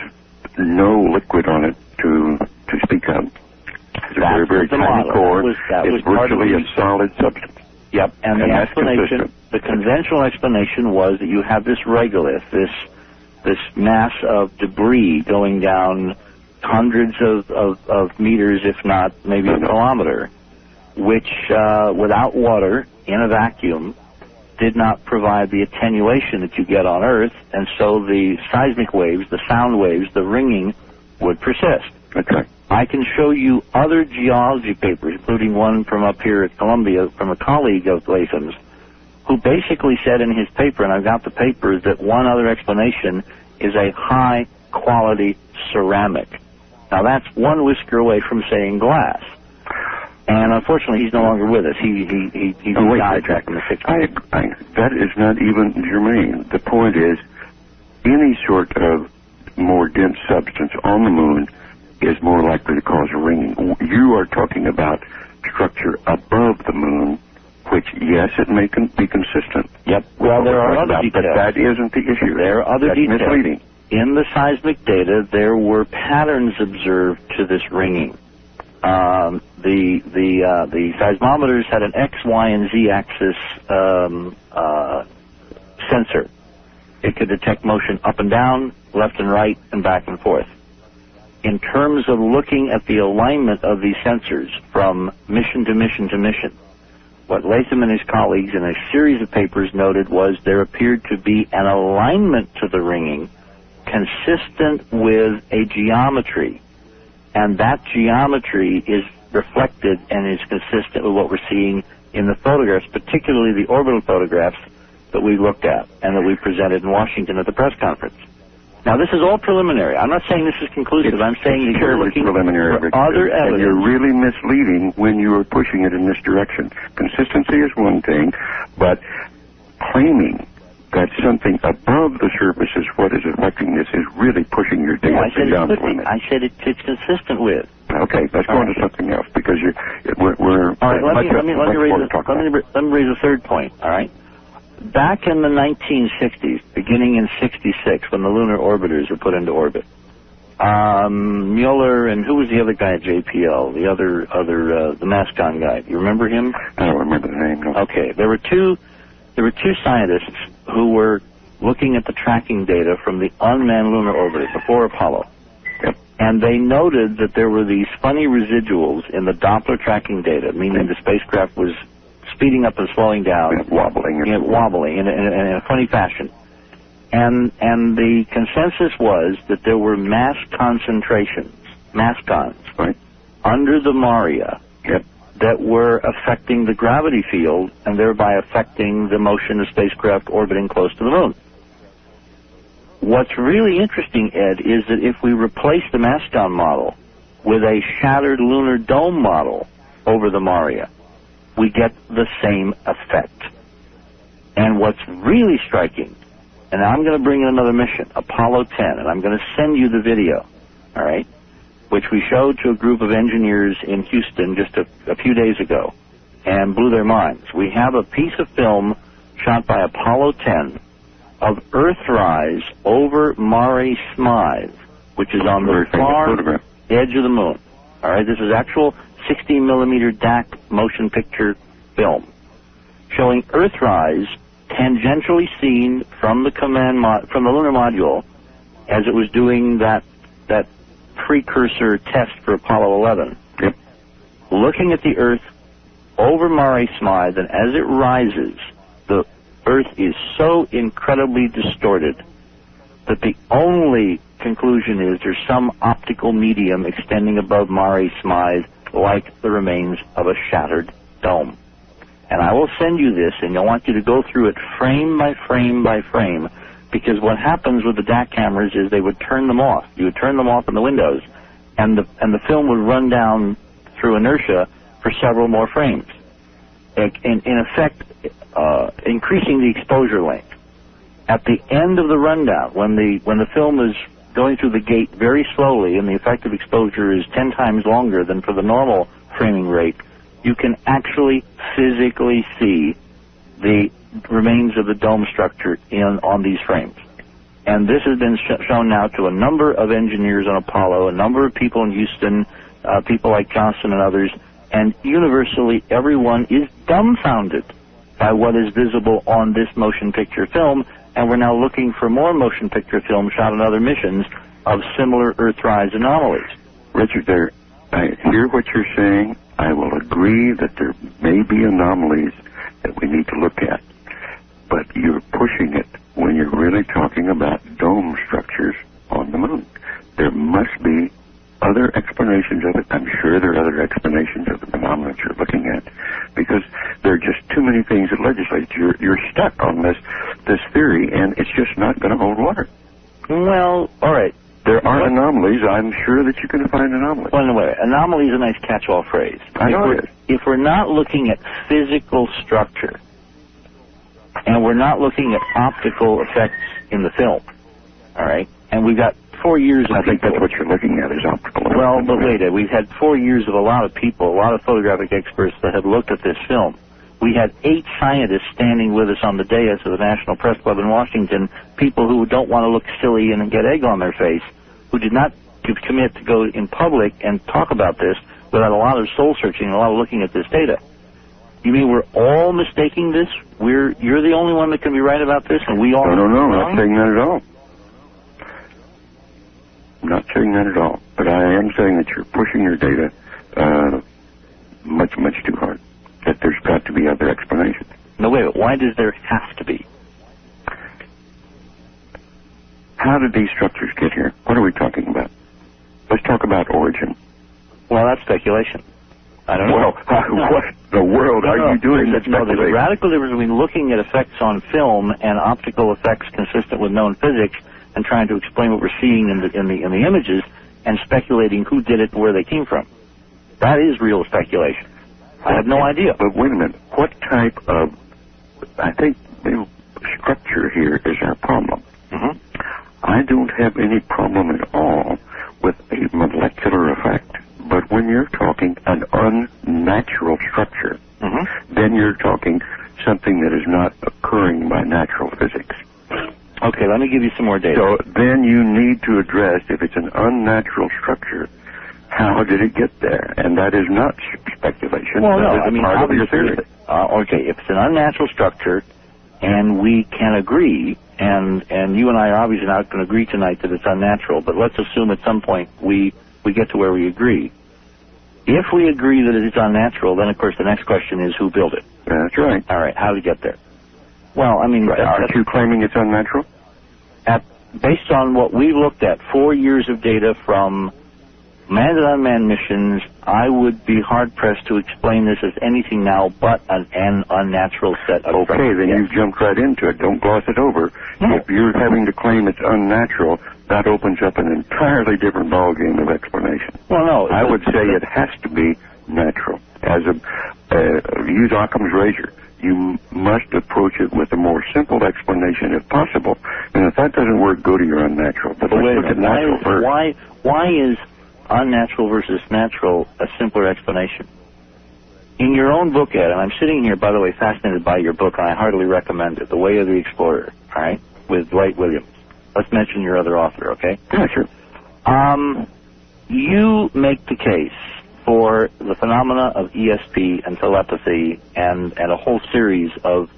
no liquid on it to speak of. It's a very, very tiny core. It's virtually a solid substance.
Yep, and the explanation, the conventional explanation was that you have this regolith, this mass of debris going down hundreds of meters, if not maybe a kilometer, which without water in a vacuum did not provide the attenuation that you get on Earth, and so the seismic waves, the sound waves, the ringing would persist.
Okay.
I can show you other geology papers, including one from up here at Columbia from a colleague of Latham's, who basically said in his paper, and I've got the paper, that one other explanation is a high-quality ceramic. Now, that's one whisker away from saying glass. And unfortunately, he's no longer with us. He died back in the 60s.
That is not even germane. The point is, any sort of more dense substance on the moon is more likely to cause ringing. You are talking about structure above the moon, which, yes, it may be consistent.
Yep. Well, there are other details.
But that isn't the issue.
There are other details.
That's misleading.
In the seismic data, there were patterns observed to this ringing. The seismometers had an X, Y, and Z axis sensor. It could detect motion up and down, left and right, and back and forth. In terms of looking at the alignment of these sensors from mission to mission to mission, what Latham and his colleagues in a series of papers noted was there appeared to be an alignment to the ringing consistent with a geometry, and that geometry is reflected and is consistent with what we're seeing in the photographs, particularly the orbital photographs that we looked at and that we presented in Washington at the press conference. Now, this is all preliminary. I'm not saying this is conclusive. I'm saying that you're looking for other evidence.
And you're really misleading when you are pushing it in this direction. Consistency is one thing, but claiming that something above the surface is what is affecting this is really pushing your data down the limit.
I said it's consistent with.
Okay, let's go on to something else, because we're
all right, let me raise a third point, all right? Back in the 1960s, beginning in 66, when the lunar orbiters were put into orbit, Mueller and who was the other guy at JPL? The Mascon guy. Do you remember him?
I don't remember the name. No.
Okay, there were two scientists who were looking at the tracking data from the unmanned lunar orbiter before Apollo.
Yep.
And they noted that there were these funny residuals in the Doppler tracking data, meaning the spacecraft was speeding up and slowing down, wobbling in a funny fashion. And the consensus was that there were mass concentrations, mascons,
right,
under the Maria,
yep,
that were affecting the gravity field and thereby affecting the motion of spacecraft orbiting close to the moon. What's really interesting, Ed, is that if we replace the mascon model with a shattered lunar dome model over the Maria, we get the same effect. And what's really striking, and I'm going to bring in another mission, Apollo 10, and I'm going to send you the video, all right, which we showed to a group of engineers in Houston just a few days ago, and blew their minds. We have a piece of film shot by Apollo 10 of Earthrise over Mare Smythe, which is on the far edge of the moon. All right, this is actual 16-millimeter DAC motion picture film showing Earthrise tangentially seen from the from the lunar module as it was doing that precursor test for Apollo 11.
Yep.
Looking at the Earth over Mare Smythe, and as it rises, the Earth is so incredibly distorted that the only conclusion is there's some optical medium extending above Mare Smythe like the remains of a shattered dome. And I will send you this, and I want you to go through it frame by frame by frame, because what happens with the DAC cameras is they would turn them off. You would turn them off in the windows, and the film would run down through inertia for several more frames, in effect increasing the exposure length. At the end of the rundown, when the film is going through the gate very slowly, and the effective exposure is 10 times longer than for the normal framing rate, you can actually physically see the remains of the dome structure on these frames. And this has been shown now to a number of engineers on Apollo, a number of people in Houston, people like Johnson and others, and universally everyone is dumbfounded by what is visible on this motion picture film, and we're now looking for more motion picture film shot on other missions of similar Earthrise anomalies.
Richard, I hear what you're saying. I will agree that there may be anomalies that we need to look at, but you're pushing it when you're really talking about dome structures on the moon. There must be other explanations of it. I'm sure there are other explanations of the phenomena you're looking at, because there are just too many things that legislate. You're stuck on this theory, and it's just not going to hold water.
Well, all right.
There are anomalies. I'm sure that you can find anomalies.
Well, anyway, anomaly is a nice catch-all phrase.
I know it is.
If we're not looking at physical structure, and we're not looking at optical effects in the film, all right, and we've got 4 years of
I think that's what you're looking at is optical.
Well, but wait, we've had 4 years of a lot of people, a lot of photographic experts that have looked at this film. We had 8 scientists standing with us on the dais of the National Press Club in Washington, people who don't want to look silly and get egg on their face, who did not commit to go in public and talk about this without a lot of soul-searching and a lot of looking at this data. You mean we're all mistaking this? You're the only one that can be right about this, and we all...
No, I'm not saying that at all. I'm not saying that at all. But I am saying that you're pushing your data much, much too hard. That there's got to be other explanations.
No, wait, why does there have to be?
How did these structures get here? What are we talking about? Let's talk about origin.
Well, that's speculation. I don't know.
Well, what the world are you doing that's
speculation? There's a radical difference between looking at effects on film and optical effects consistent with known physics and trying to explain what we're seeing in the images and speculating who did it and where they came from. That is real speculation. I have no idea.
But wait a minute. What type of... I think the structure here is our problem.
Mm-hmm.
I don't have any problem at all with a molecular effect. But when you're talking an unnatural structure, then you're talking something that is not occurring by natural physics.
Okay, let me give you some more data.
So then you need to address, if it's an unnatural structure, how did it get there? And that is not speculation.
Well, no,
I mean, part of your theory.
Okay, if it's an unnatural structure, and we can agree, and you and I are obviously not going to agree tonight that it's unnatural, but let's assume at some point we get to where we agree. If we agree that it's unnatural, then of course the next question is who built it.
That's right.
All right, how did it get there? Well, I mean...
Aren't you claiming it's unnatural?
Based on what we looked at, 4 years of data from manned and unmanned missions, I would be hard-pressed to explain this as anything now but an unnatural set of...
Okay, then you've jumped right into it. Don't gloss it over. No. If you're having to claim it's unnatural, that opens up an entirely different ballgame of explanation.
Well, no.
I would say it has to be natural. As use Occam's razor. You must approach it with a more simple explanation if possible. And if that doesn't work, go to your unnatural. But let's look at natural first.
Why is unnatural versus natural a simpler explanation? In your own book, Ed, and I'm sitting here, by the way, fascinated by your book, and I heartily recommend it, The Way of the Explorer, all right, with Dwight Williams. Let's mention your other author, okay?
Yeah, sure.
You make the case for the phenomena of ESP and telepathy and a whole series of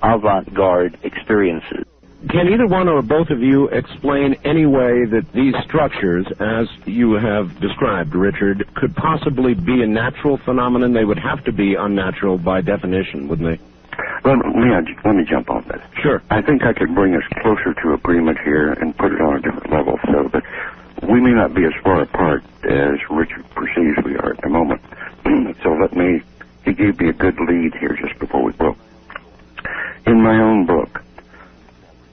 avant-garde experiences.
Can either one or both of you explain any way that these structures, as you have described, Richard, could possibly be a natural phenomenon? They would have to be unnatural by definition, wouldn't they?
Well, let me jump on this.
Sure.
I think I could bring us closer to agreement here and put it on a different level so that we may not be as far apart as Richard perceives we are at the moment. So he gave me a good lead here just before we broke. In my own book,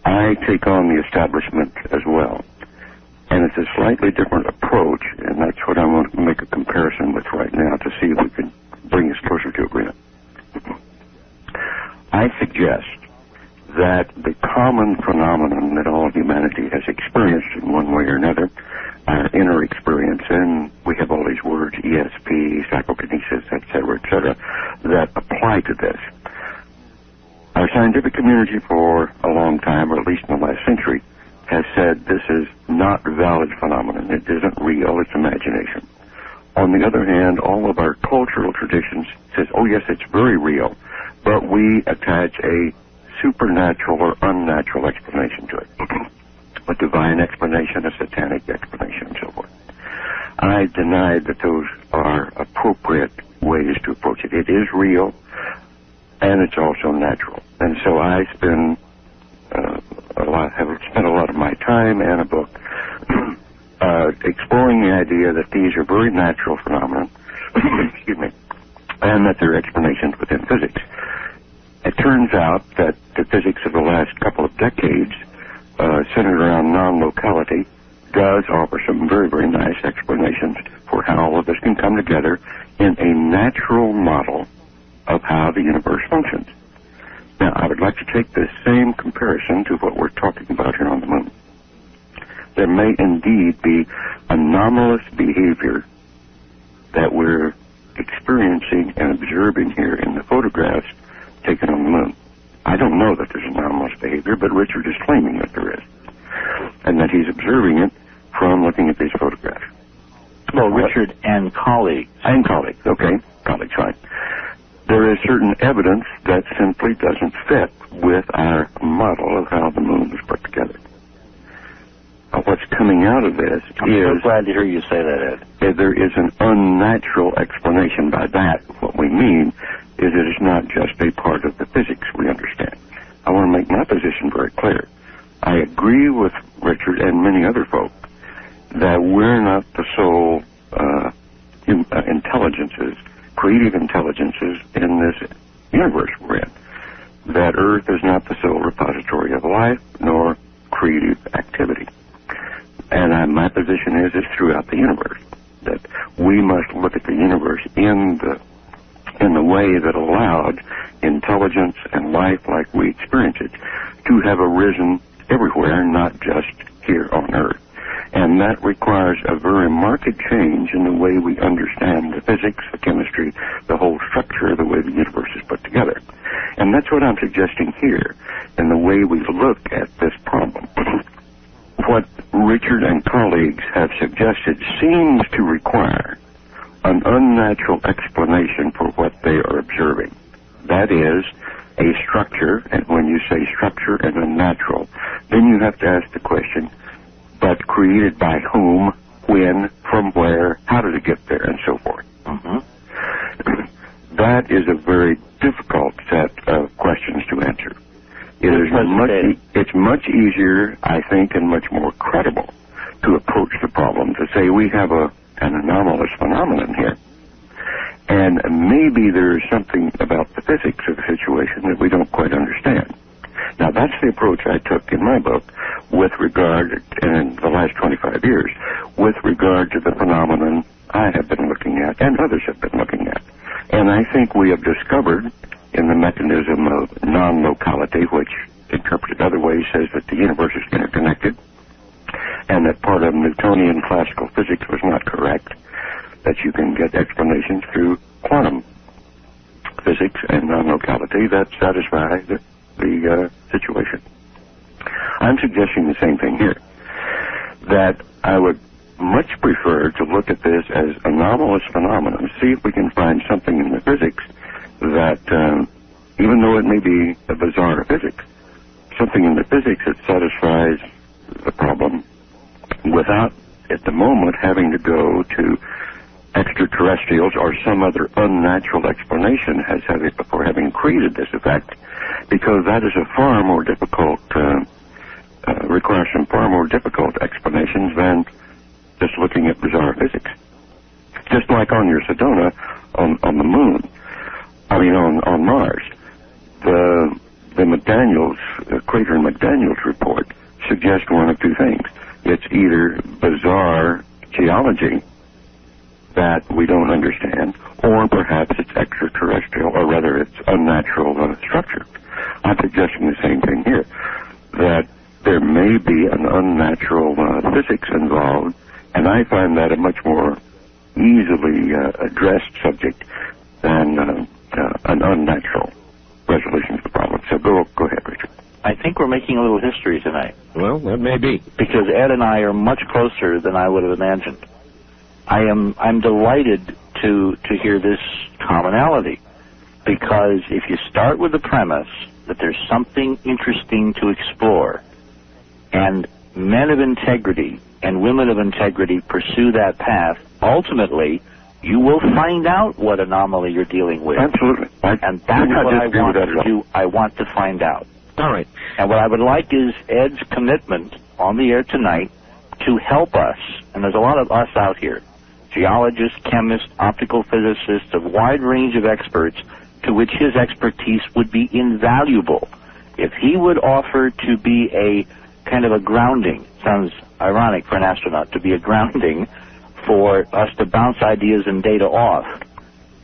I take on the establishment as well. And it's a slightly different approach, and that's what I want to make a comparison with right now to see if we can bring us closer to agreement. I suggest that the common phenomenon that all of humanity has experienced in one way or another, our inner experience, and we have all these words, ESP, psychokinesis, etc., that apply to this. Our scientific community for a long time, or at least in the last century, has said this is not a valid phenomenon. It isn't real, it's imagination. On the other hand, all of our cultural traditions says, oh yes, it's very real, but we attach a supernatural or unnatural explanation to it. A divine explanation, a satanic explanation, and so forth. I deny that those are appropriate ways to approach it. It is real, and it's also natural. And so I have spent a lot of my time and a book exploring the idea that these are very natural phenomena, excuse me, and that there are explanations within physics. It turns out that the physics of the last couple of decades, centered around non-locality, does offer some very, very nice explanations for how all of this can come together in a natural model of how the universe functions. Now, I would like to take this same comparison to what we're talking about here on the moon. There may indeed be anomalous behavior that we're experiencing and observing here in the photographs taken on the moon. I don't know that there's anomalous behavior, but Richard is claiming that there is, and that he's observing it from looking at these photographs.
Well, Richard and colleagues.
And colleagues, okay. Colleagues, fine. There is certain evidence that simply doesn't fit with our model of how the moon was put together. What's coming out of this
I'm so glad to hear you say that, Ed.
There is an unnatural explanation. By that, what we mean is it is not just a part of the physics we understand. I want to make my position very clear. I agree with Richard and many other folk that we're not the sole intelligences, creative intelligences in this universe we're in. That Earth is not the sole repository of life nor creative activity. And my position is throughout the universe, that we must look at the universe in the way that allowed intelligence and life like we experience it to have arisen everywhere, not just here on Earth. And that requires a very marked change in the way we understand the physics, the chemistry, the whole structure of the way the universe is put together. And that's what I'm suggesting here in the way we look at this problem. What Richard and colleagues have suggested seems to require an unnatural explanation for what they are observing. That is, a structure, and when you say structure and unnatural, then you have to ask the question, but created by whom, when, from where, how did it get there, and so forth. That is a very difficult set of questions to answer. It's much easier, I think, and much more credible to approach the problem to say we have an anomalous phenomenon here. And maybe there's something about the physics of the situation that we don't quite understand. Now, that's the approach I took in my book with regard, in the last 25 years, with regard to the phenomenon I have been looking at and others have been looking at. And I think we have discovered in the mechanism of non-locality, which interpreted other ways says that the universe is interconnected, and that part of Newtonian classical physics was not correct, that you can get explanations through quantum physics and non-locality that satisfy the situation. I'm suggesting the same thing here, that I would much prefer to look at this as anomalous phenomena, see if we can find something in the physics that, even though it may be a bizarre physics, something in the physics that satisfies the problem without, at the moment, having to go to extraterrestrials or some other unnatural explanation for having created this effect, because that is a far more difficult, requires some far more difficult explanations than just looking at bizarre physics. Just like on your Sedona on the moon, on Mars, the McDaniels, Crater and McDaniels report suggests one of two things. It's either bizarre geology that we don't understand, or perhaps it's extraterrestrial, or rather it's unnatural structure. I'm suggesting the same thing here. natural physics involved, and I find that a much more easily addressed subject than an unnatural resolution to the problem. So go ahead, Richard.
I think we're making a little history tonight.
Well, that may be.
Because Ed and I are much closer than I would have imagined. I'm delighted to hear this commonality, because if you start with the premise that there's something interesting to explore, and men of integrity and women of integrity pursue that path, ultimately you will find out what anomaly you're dealing with.
Absolutely.
And that's what I want to do. I want to find out.
All right.
And what I would like is Ed's commitment on the air tonight to help us, and there's a lot of us out here, geologists, chemists, optical physicists, a wide range of experts, to which his expertise would be invaluable. If he would offer to be a kind of a grounding, sounds ironic for an astronaut, to be a grounding for us to bounce ideas and data off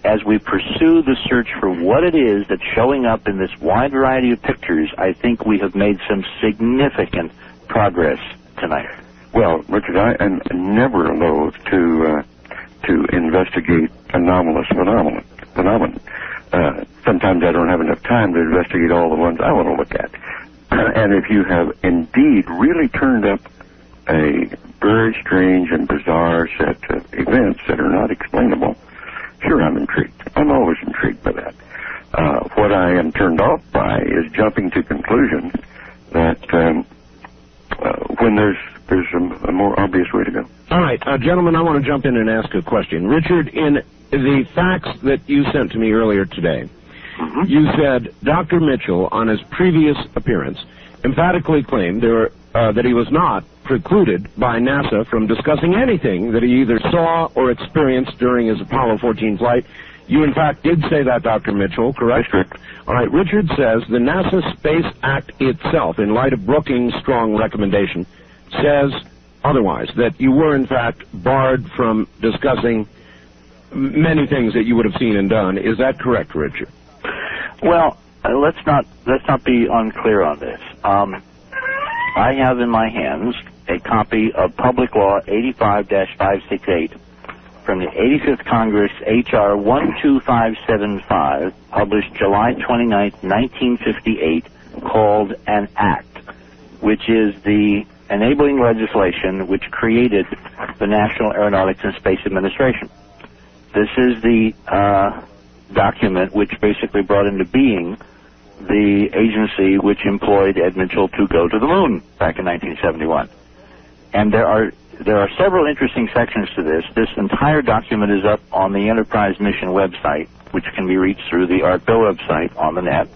as we pursue the search for what it is that's showing up in this wide variety of pictures, I think we have made some significant progress tonight.
Well, Richard, I am never loath to investigate anomalous phenomena. Sometimes I don't have enough time to investigate all the ones I want to look at. And if you have indeed really turned up a very strange and bizarre set of events that are not explainable, sure, I'm intrigued. I'm always intrigued by that. What I am turned off by is jumping to conclusions that when there's a more obvious way to go.
All right, gentlemen, I want to jump in and ask a question. Richard, in the facts that you sent to me earlier today, you said Dr. Mitchell, on his previous appearance, emphatically claimed that he was not precluded by NASA from discussing anything that he either saw or experienced during his Apollo 14 flight. You, in fact, did say that, Dr. Mitchell, correct?
That's correct.
All right, Richard says the NASA Space Act itself, in light of Brookings' strong recommendation, says otherwise, that you were, in fact, barred from discussing many things that you would have seen and done. Is that correct, Richard?
Well, let's not be unclear on this. I have in my hands a copy of Public Law 85-568 from the 85th Congress, H.R. 12575, published July 29, 1958, called an Act, which is the enabling legislation which created the National Aeronautics and Space Administration. This is the document which basically brought into being the agency which employed Ed Mitchell to go to the moon back in 1971. And there are several interesting sections to this. This entire document is up on the Enterprise Mission website, which can be reached through the ARPBIL website on the net.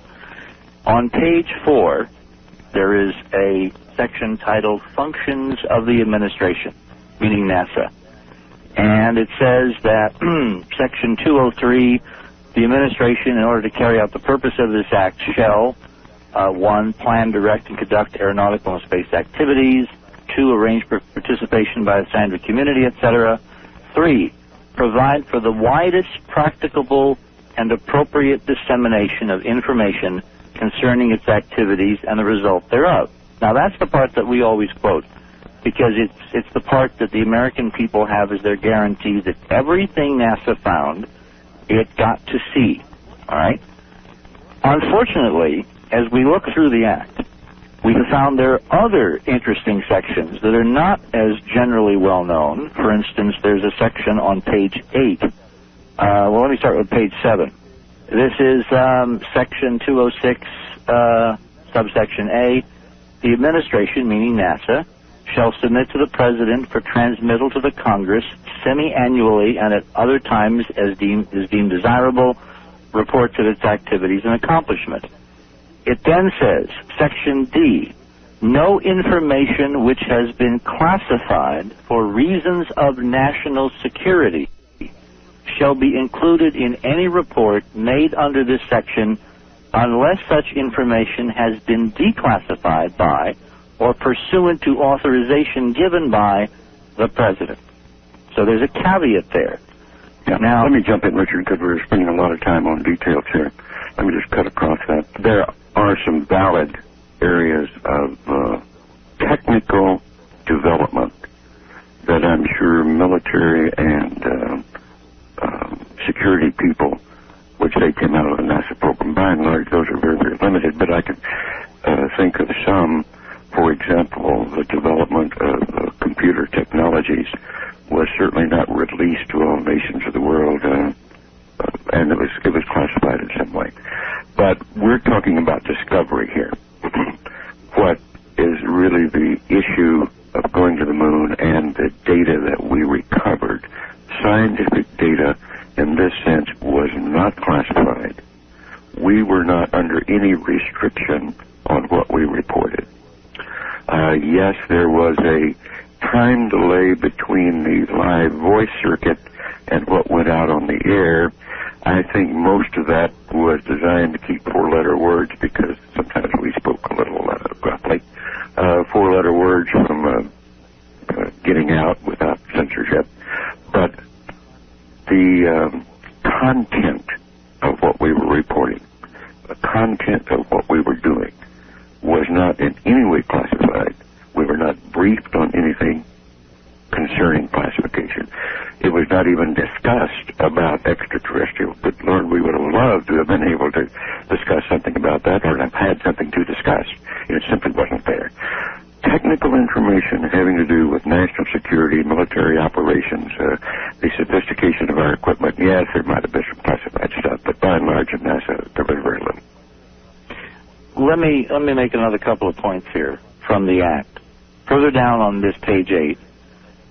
On page 4, there is a section titled Functions of the Administration, meaning NASA. And it says that Section 203, the administration, in order to carry out the purpose of this act, shall, 1, plan, direct, and conduct aeronautical and space activities, 2, arrange for participation by the scientific community, etc. 3, provide for the widest practicable and appropriate dissemination of information concerning its activities and the result thereof. Now, that's the part that we always quote, because it's the part that the American people have as their guarantee that everything NASA found, it got to see, all right? Unfortunately, as we look through the Act, we have found there are other interesting sections that are not as generally well known. For instance, there's a section on page 8. Well, let me start with page 7. This is section 206, subsection A. The administration, meaning NASA, shall submit to the President for transmittal to the Congress semi-annually and at other times as deemed desirable reports of its activities and accomplishment. It then says, Section D, no information which has been classified for reasons of national security shall be included in any report made under this section unless such information has been declassified by or pursuant to authorization given by the President. So there's a caveat there.
Yeah. Now, let me jump in, Richard, because we're spending a lot of time on details here. Let me just cut across that. There are some valid areas of technical and large, those are very, very limited, but I could think of some. For example, the development of computer technologies was certainly not released to all nations of the world, and it was classified in some way. But we're talking about discovery here. What is really the issue of going to the moon and the data that we recovered? Scientific data, in this sense, was not classified. We were not under any restriction on what we reported. Yes, there was a time delay between the live voice circuit and what went out on the air. I think most of that was designed to keep four-letter words, because sometimes we spoke a little gruffly. Four-letter words from getting out without censorship. But the content of what we were reporting, the content of what we were doing, was not in any way classified. We were not briefed on anything concerning classification. It was not even discussed about extraterrestrial. Good Lord, we would have loved to have been able to discuss something about that, or have had something to discuss. It simply wasn't there. Technical information having to do with national security, military operations, the sophistication of our equipment, yes, there might have been some classified stuff, but by and large in NASA, there was very little.
Let me make another couple of points here from the Act. Further down on this page 8,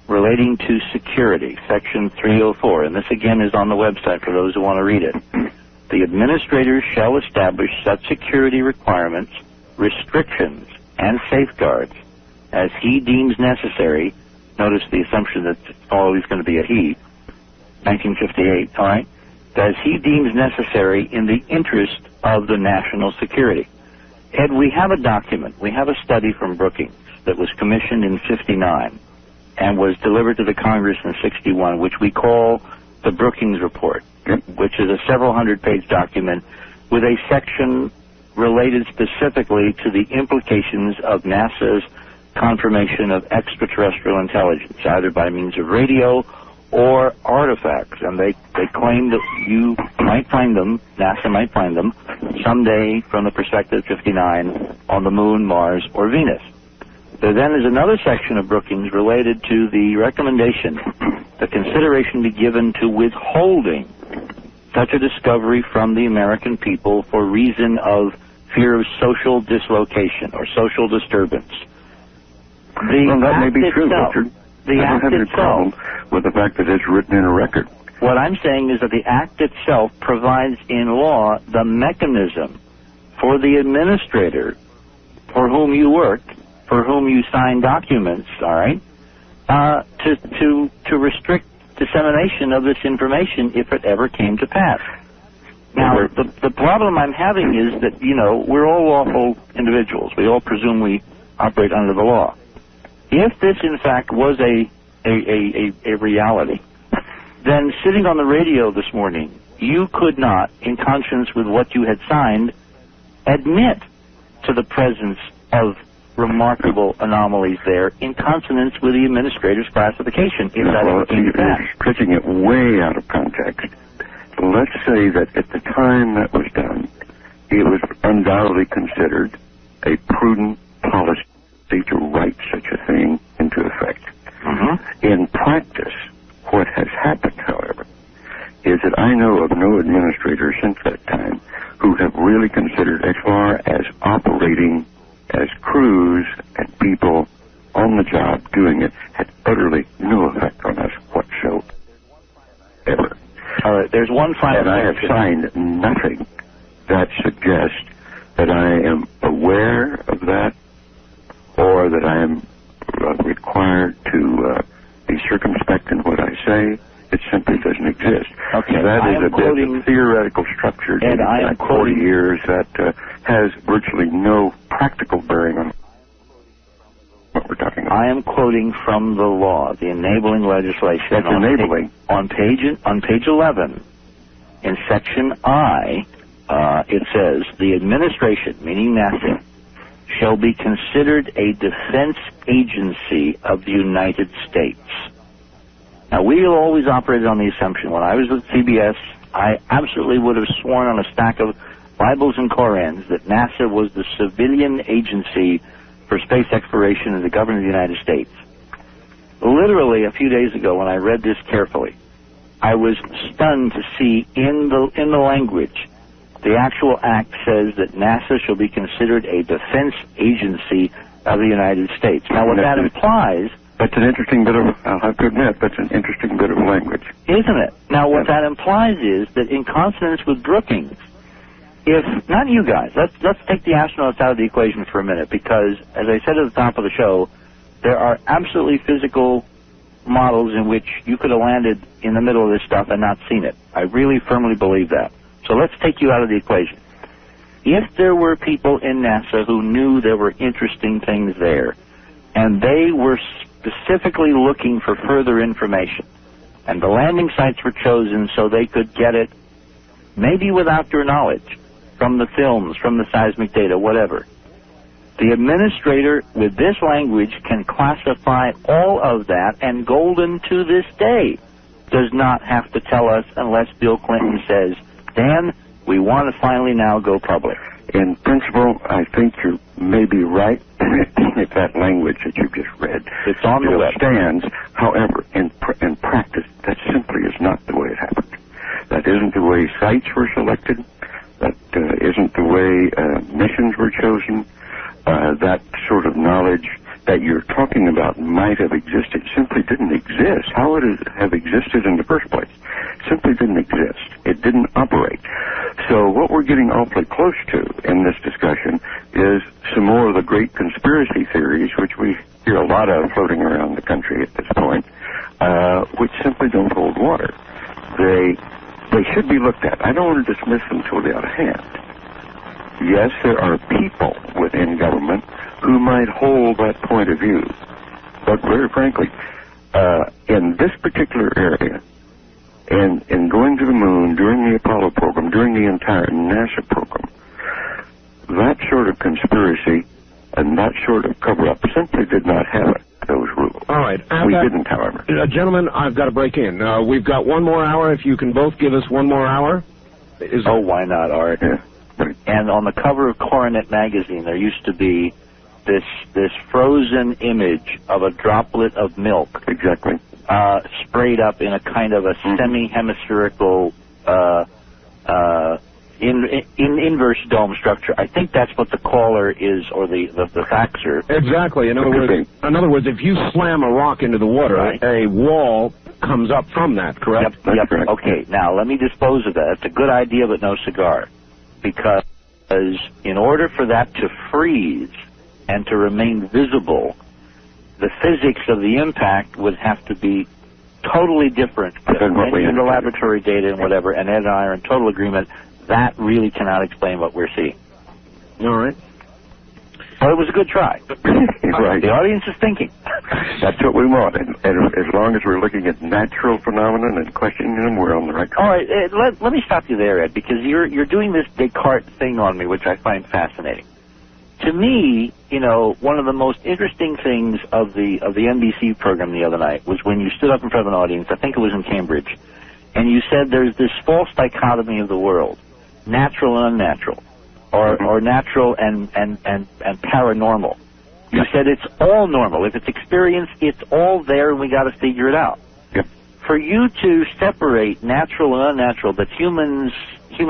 relating to security, Section 304, and this again is on the website for those who want to read it. The administrators shall establish such security requirements, restrictions, and safeguards as he deems necessary. Notice the assumption that it's always going to be a he, 1958, all right? As he deems necessary in the interest of the national security. Ed, we have a document, we have a study from Brookings that was commissioned in 59 and was delivered to the Congress in 61, which we call the Brookings Report, which is a several hundred-page document with a section related specifically to the implications of NASA's confirmation of extraterrestrial intelligence, either by means of radio or artifacts. And they claim that you might find them, NASA might find them, someday from the perspective of 59 on the Moon, Mars, or Venus. There then is another section of Brookings related to the recommendation the consideration be given to withholding such a discovery from the American people for reason of fear of social dislocation or social disturbance.
Well, that may be true, Richard. I don't have any problem with the fact that it's written in a record.
What I'm saying is that the Act itself provides in law the mechanism for the administrator for whom you work, for whom you sign documents, all right, to restrict dissemination of this information if it ever came to pass. Now, the problem I'm having is that, you know, we're all lawful individuals. We all presume we operate under the law. If this, in fact, was a reality, then sitting on the radio this morning, you could not, in conscience with what you had signed, admit to the presence of remarkable anomalies there in consonance with the administrator's classification, if that ever came to pass.
Stretching it way out of context, let's say that at the time that was done, it was undoubtedly considered a prudent policy to write such a thing into effect. In practice, what has happened, however, is that I know of no administrator since that time who have really considered, as far as operating as crews and people on the job doing it, had utterly no effect on us whatsoever.
All right, there's one final
And I have signed nothing that suggests that I am aware of that or that I am required to be circumspect in what I say. It simply doesn't exist.
Okay,
that is a bit of theoretical structure dating back 40 years that has virtually no practical bearing on what we're talking about.
I am quoting from the law, the enabling legislation.
That's enabling.
On page 11, in section I, it says, the administration, meaning NASA, shall be considered a defense agency of the United States. Now, we always operated on the assumption. When I was with CBS, I absolutely would have sworn on a stack of Bibles and Korans, that NASA was the civilian agency for space exploration in the government of the United States. Literally a few days ago when I read this carefully, I was stunned to see in the language, the actual act says that NASA shall be considered a defense agency of the United States. Now what that implies...
That's an interesting bit of, I'll have to admit, that's an interesting bit of language.
Isn't it? Now what that implies is that in consonance with Brookings, if, not you guys, let's take the astronauts out of the equation for a minute, because, as I said at the top of the show, there are absolutely physical models in which you could have landed in the middle of this stuff and not seen it. I really firmly believe that. So let's take you out of the equation. If there were people in NASA who knew there were interesting things there, and they were specifically looking for further information, and the landing sites were chosen so they could get it, maybe without your knowledge, from the films, from the seismic data, whatever. The administrator with this language can classify all of that, and Golden to this day does not have to tell us unless Bill Clinton says, Dan, we want to finally now go public.
In principle, I think you may be right if that language that you just read
it's on the web.
Stands. However, in practice, that simply is not the way it happened. That isn't the way sites were selected. That isn't the way missions were chosen. That sort of knowledge that you're talking about might have existed simply didn't exist. How would it have existed in the first place? Simply didn't exist. It didn't operate. So what we're getting awfully close to in this discussion is some more of the great conspiracy theories, which we hear a lot of floating around the country at this point, which simply don't hold water. They should be looked at. I don't want to dismiss them totally out of hand. Yes, there are people within government who might hold that point of view. But very frankly, in this particular area, in going to the moon during the Apollo program, during the entire NASA program, that sort of conspiracy and that sort of cover-up simply did not have those rules.
All right.
We didn't, however.
Gentlemen, I've got to break in. We've got one more hour. If you can both give us one more hour.
Why not, Art?
Yeah.
And on the cover of Coronet magazine, there used to be this frozen image of a droplet of milk.
Exactly.
Sprayed up in a kind of a semi-hemispherical inverse dome structure. I think that's what the caller is, or the faxer.
Exactly. In other words, if you slam a rock into the water, right, a wall comes up from that, correct?
Yep. Correct. Okay, now let me dispose of that. It's a good idea, but no cigar. Because in order for that to freeze and to remain visible, the physics of the impact would have to be totally different than the laboratory data and whatever, and Ed and I are in total agreement. That really cannot explain what we're seeing.
All right.
Well, it was a good try.
Right.
The audience is thinking.
That's what we want. And as long as we're looking at natural phenomena and questioning them, we're on the right track.
All right, let me stop you there, Ed, because you're doing this Descartes thing on me, which I find fascinating. To me, one of the most interesting things of the NBC program the other night was when you stood up in front of an audience, I think it was in Cambridge, and you said there's this false dichotomy of the world, natural and unnatural, or natural and paranormal. You said it's all normal. If it's experienced, it's all there, and we got to figure it out.
Yep.
For you to separate natural and unnatural, that human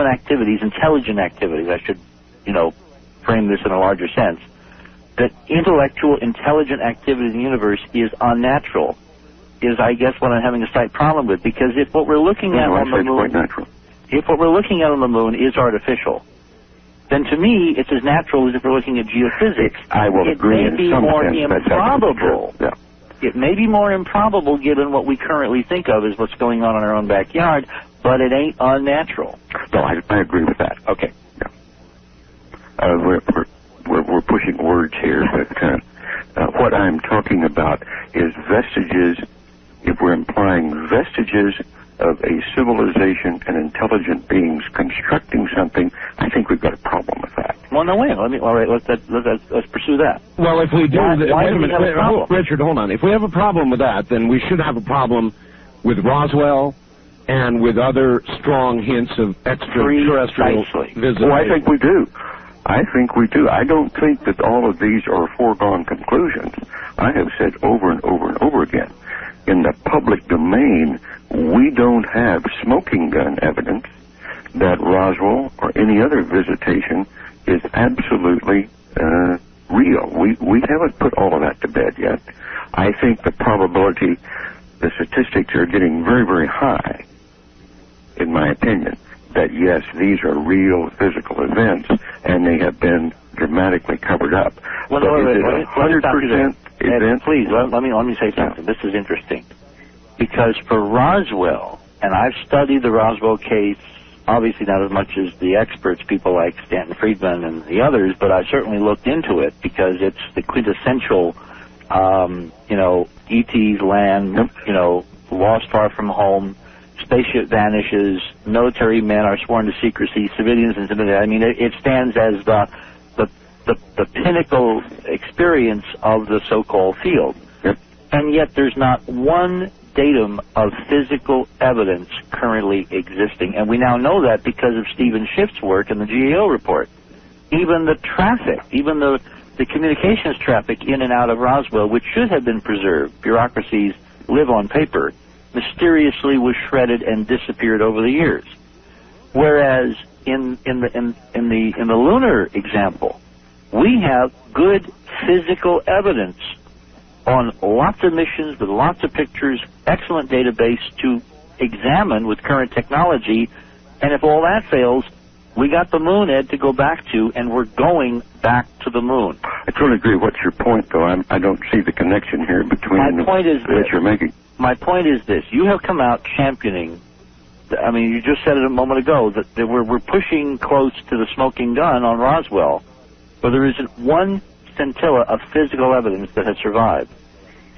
activities, intelligent activities, I should, frame this in a larger sense, that intellectual, intelligent activity in the universe is unnatural, is, I guess, what I'm having a slight problem with. Because if what we're looking at on the moon, if what we're looking at on the moon is artificial, then to me it's as natural as if we're looking at geophysics.
I will agree.
It may be more improbable. Yeah. It may be more improbable given what we currently think of as what's going on in our own backyard, but it ain't unnatural.
No, I agree with that.
Okay.
Yeah. We're pushing words here, but what I'm talking about is vestiges. If we're implying vestiges of a civilization and intelligent beings constructing something, I think we've got a problem with that.
Well, no, wait. Let's pursue that.
Well, if we do,
why do we have a problem?
Richard, hold on. If we have a problem with that, then we should have a problem with Roswell and with other strong hints of extraterrestrial visitation?
Well, I think we do. I don't think that all of these are foregone conclusions. I have said over and over and over again, in the public domain, we don't have smoking gun evidence that Roswell or any other visitation is absolutely real. We haven't put all of that to bed yet. I think the probability, the statistics are getting very, very high, in my opinion, that yes, these are real physical events, and they have been dramatically covered up.
Well,
but is it 100% event?
Please, let me say something. This is interesting. Because for Roswell, and I've studied the Roswell case, obviously not as much as the experts, people like Stanton Friedman and the others, but I certainly looked into it because it's the quintessential, ET's land, lost far from home, spaceship vanishes, military men are sworn to secrecy, civilians and civilians. I mean, it stands as the pinnacle experience of the so-called field.
Yep.
And yet there's not one datum of physical evidence currently existing. And we now know that because of Stephen Schiff's work in the GAO report. Even the traffic, even the communications traffic in and out of Roswell, which should have been preserved, bureaucracies live on paper, mysteriously was shredded and disappeared over the years. Whereas in the lunar example, we have good physical evidence on lots of missions with lots of pictures, excellent database to examine with current technology, and if all that fails, we got the moon, Ed, to go back to, and we're going back to the moon.
I totally agree. What's your point, though? I don't see the connection here between that you're making.
My point is this. You have come out championing, I mean, you just said it a moment ago, that we're pushing close to the smoking gun on Roswell, but there isn't one scintilla of physical evidence that has survived.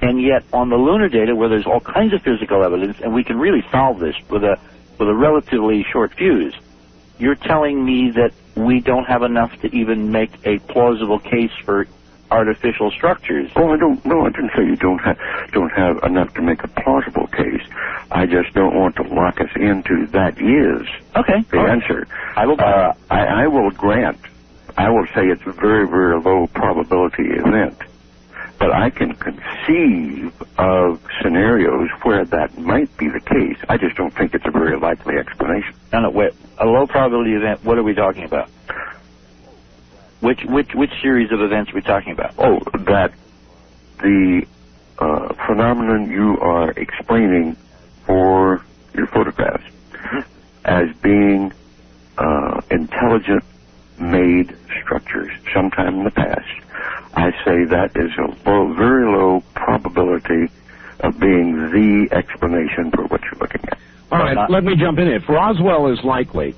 And yet, on the lunar data, where there's all kinds of physical evidence, and we can really solve this with a relatively short fuse, you're telling me that we don't have enough to even make a plausible case for artificial structures.
Oh, I didn't say you don't have enough to make a plausible case. I just don't want to lock us into that is the answer.
I will
grant. I will say it's a very, very low probability event. But I can conceive of scenarios where that might be the case. I just don't think it's a very likely explanation.
No, wait. A low probability event, what are we talking about? Which series of events are we talking about?
Oh, that the phenomenon you are explaining for your photographs as being intelligent-made structures sometime in the past. I say that is a very low probability of being the explanation for what you're looking at.
All right, let me jump in. If Roswell is likely,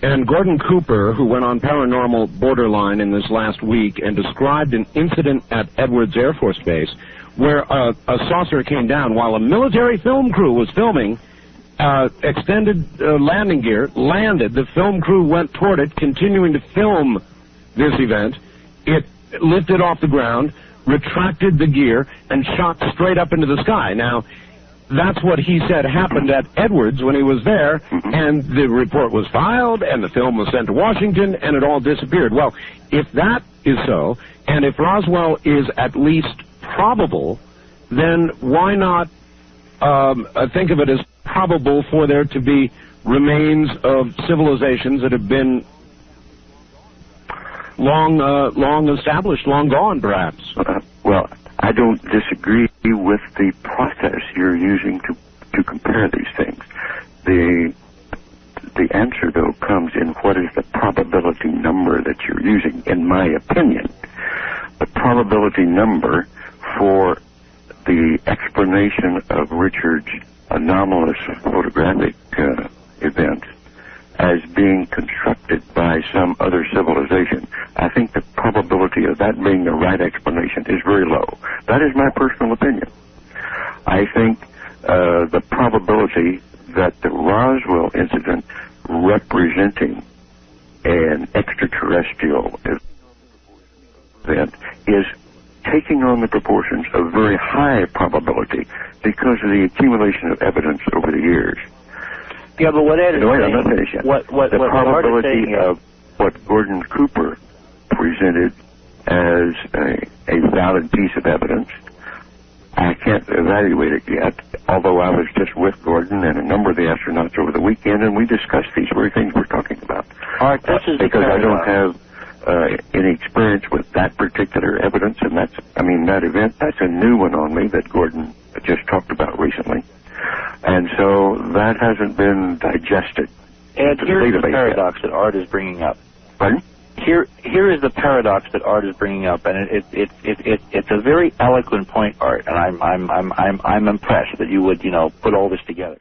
and Gordon Cooper, who went on Paranormal Borderline in this last week and described an incident at Edwards Air Force Base where a saucer came down while a military film crew was filming, extended landing gear, landed, the film crew went toward it, continuing to film this event. It lifted off the ground, retracted the gear, and shot straight up into the sky. Now, that's what he said happened at Edwards when he was there, and the report was filed, and the film was sent to Washington, and it all disappeared. Well, if that is so, and if Roswell is at least probable, then why not think of it as probable for there to be remains of civilizations that have been long established, long gone, perhaps?
Well, I don't disagree with the process you're using to compare these things. The answer, though, comes in what is the probability number that you're using, in my opinion. The probability number for the explanation of Richard's anomalous photographic events as being constructed by some other civilization, I think the probability of that being the right explanation is very low. That is my personal opinion. I think the probability that the Roswell incident representing an extraterrestrial event is taking on the proportions of very high probability because of the accumulation of evidence over the years.
Yeah, but what Ed is saying...
I'm not finished yet.
What
the probability of what Gordon Cooper presented as a valid piece of evidence, I can't evaluate it yet, although I was just with Gordon and a number of the astronauts over the weekend, and we discussed these very things we're talking about.
All right, this is
because I don't have any experience with that particular evidence, and that event, that's a new one on me that Gordon just talked about recently. And so that hasn't been digested.
And here's the paradox that Art is bringing up.
Pardon?
Here is the paradox that Art is bringing up, and it's a very eloquent point, Art, and I'm impressed that you would put all this together.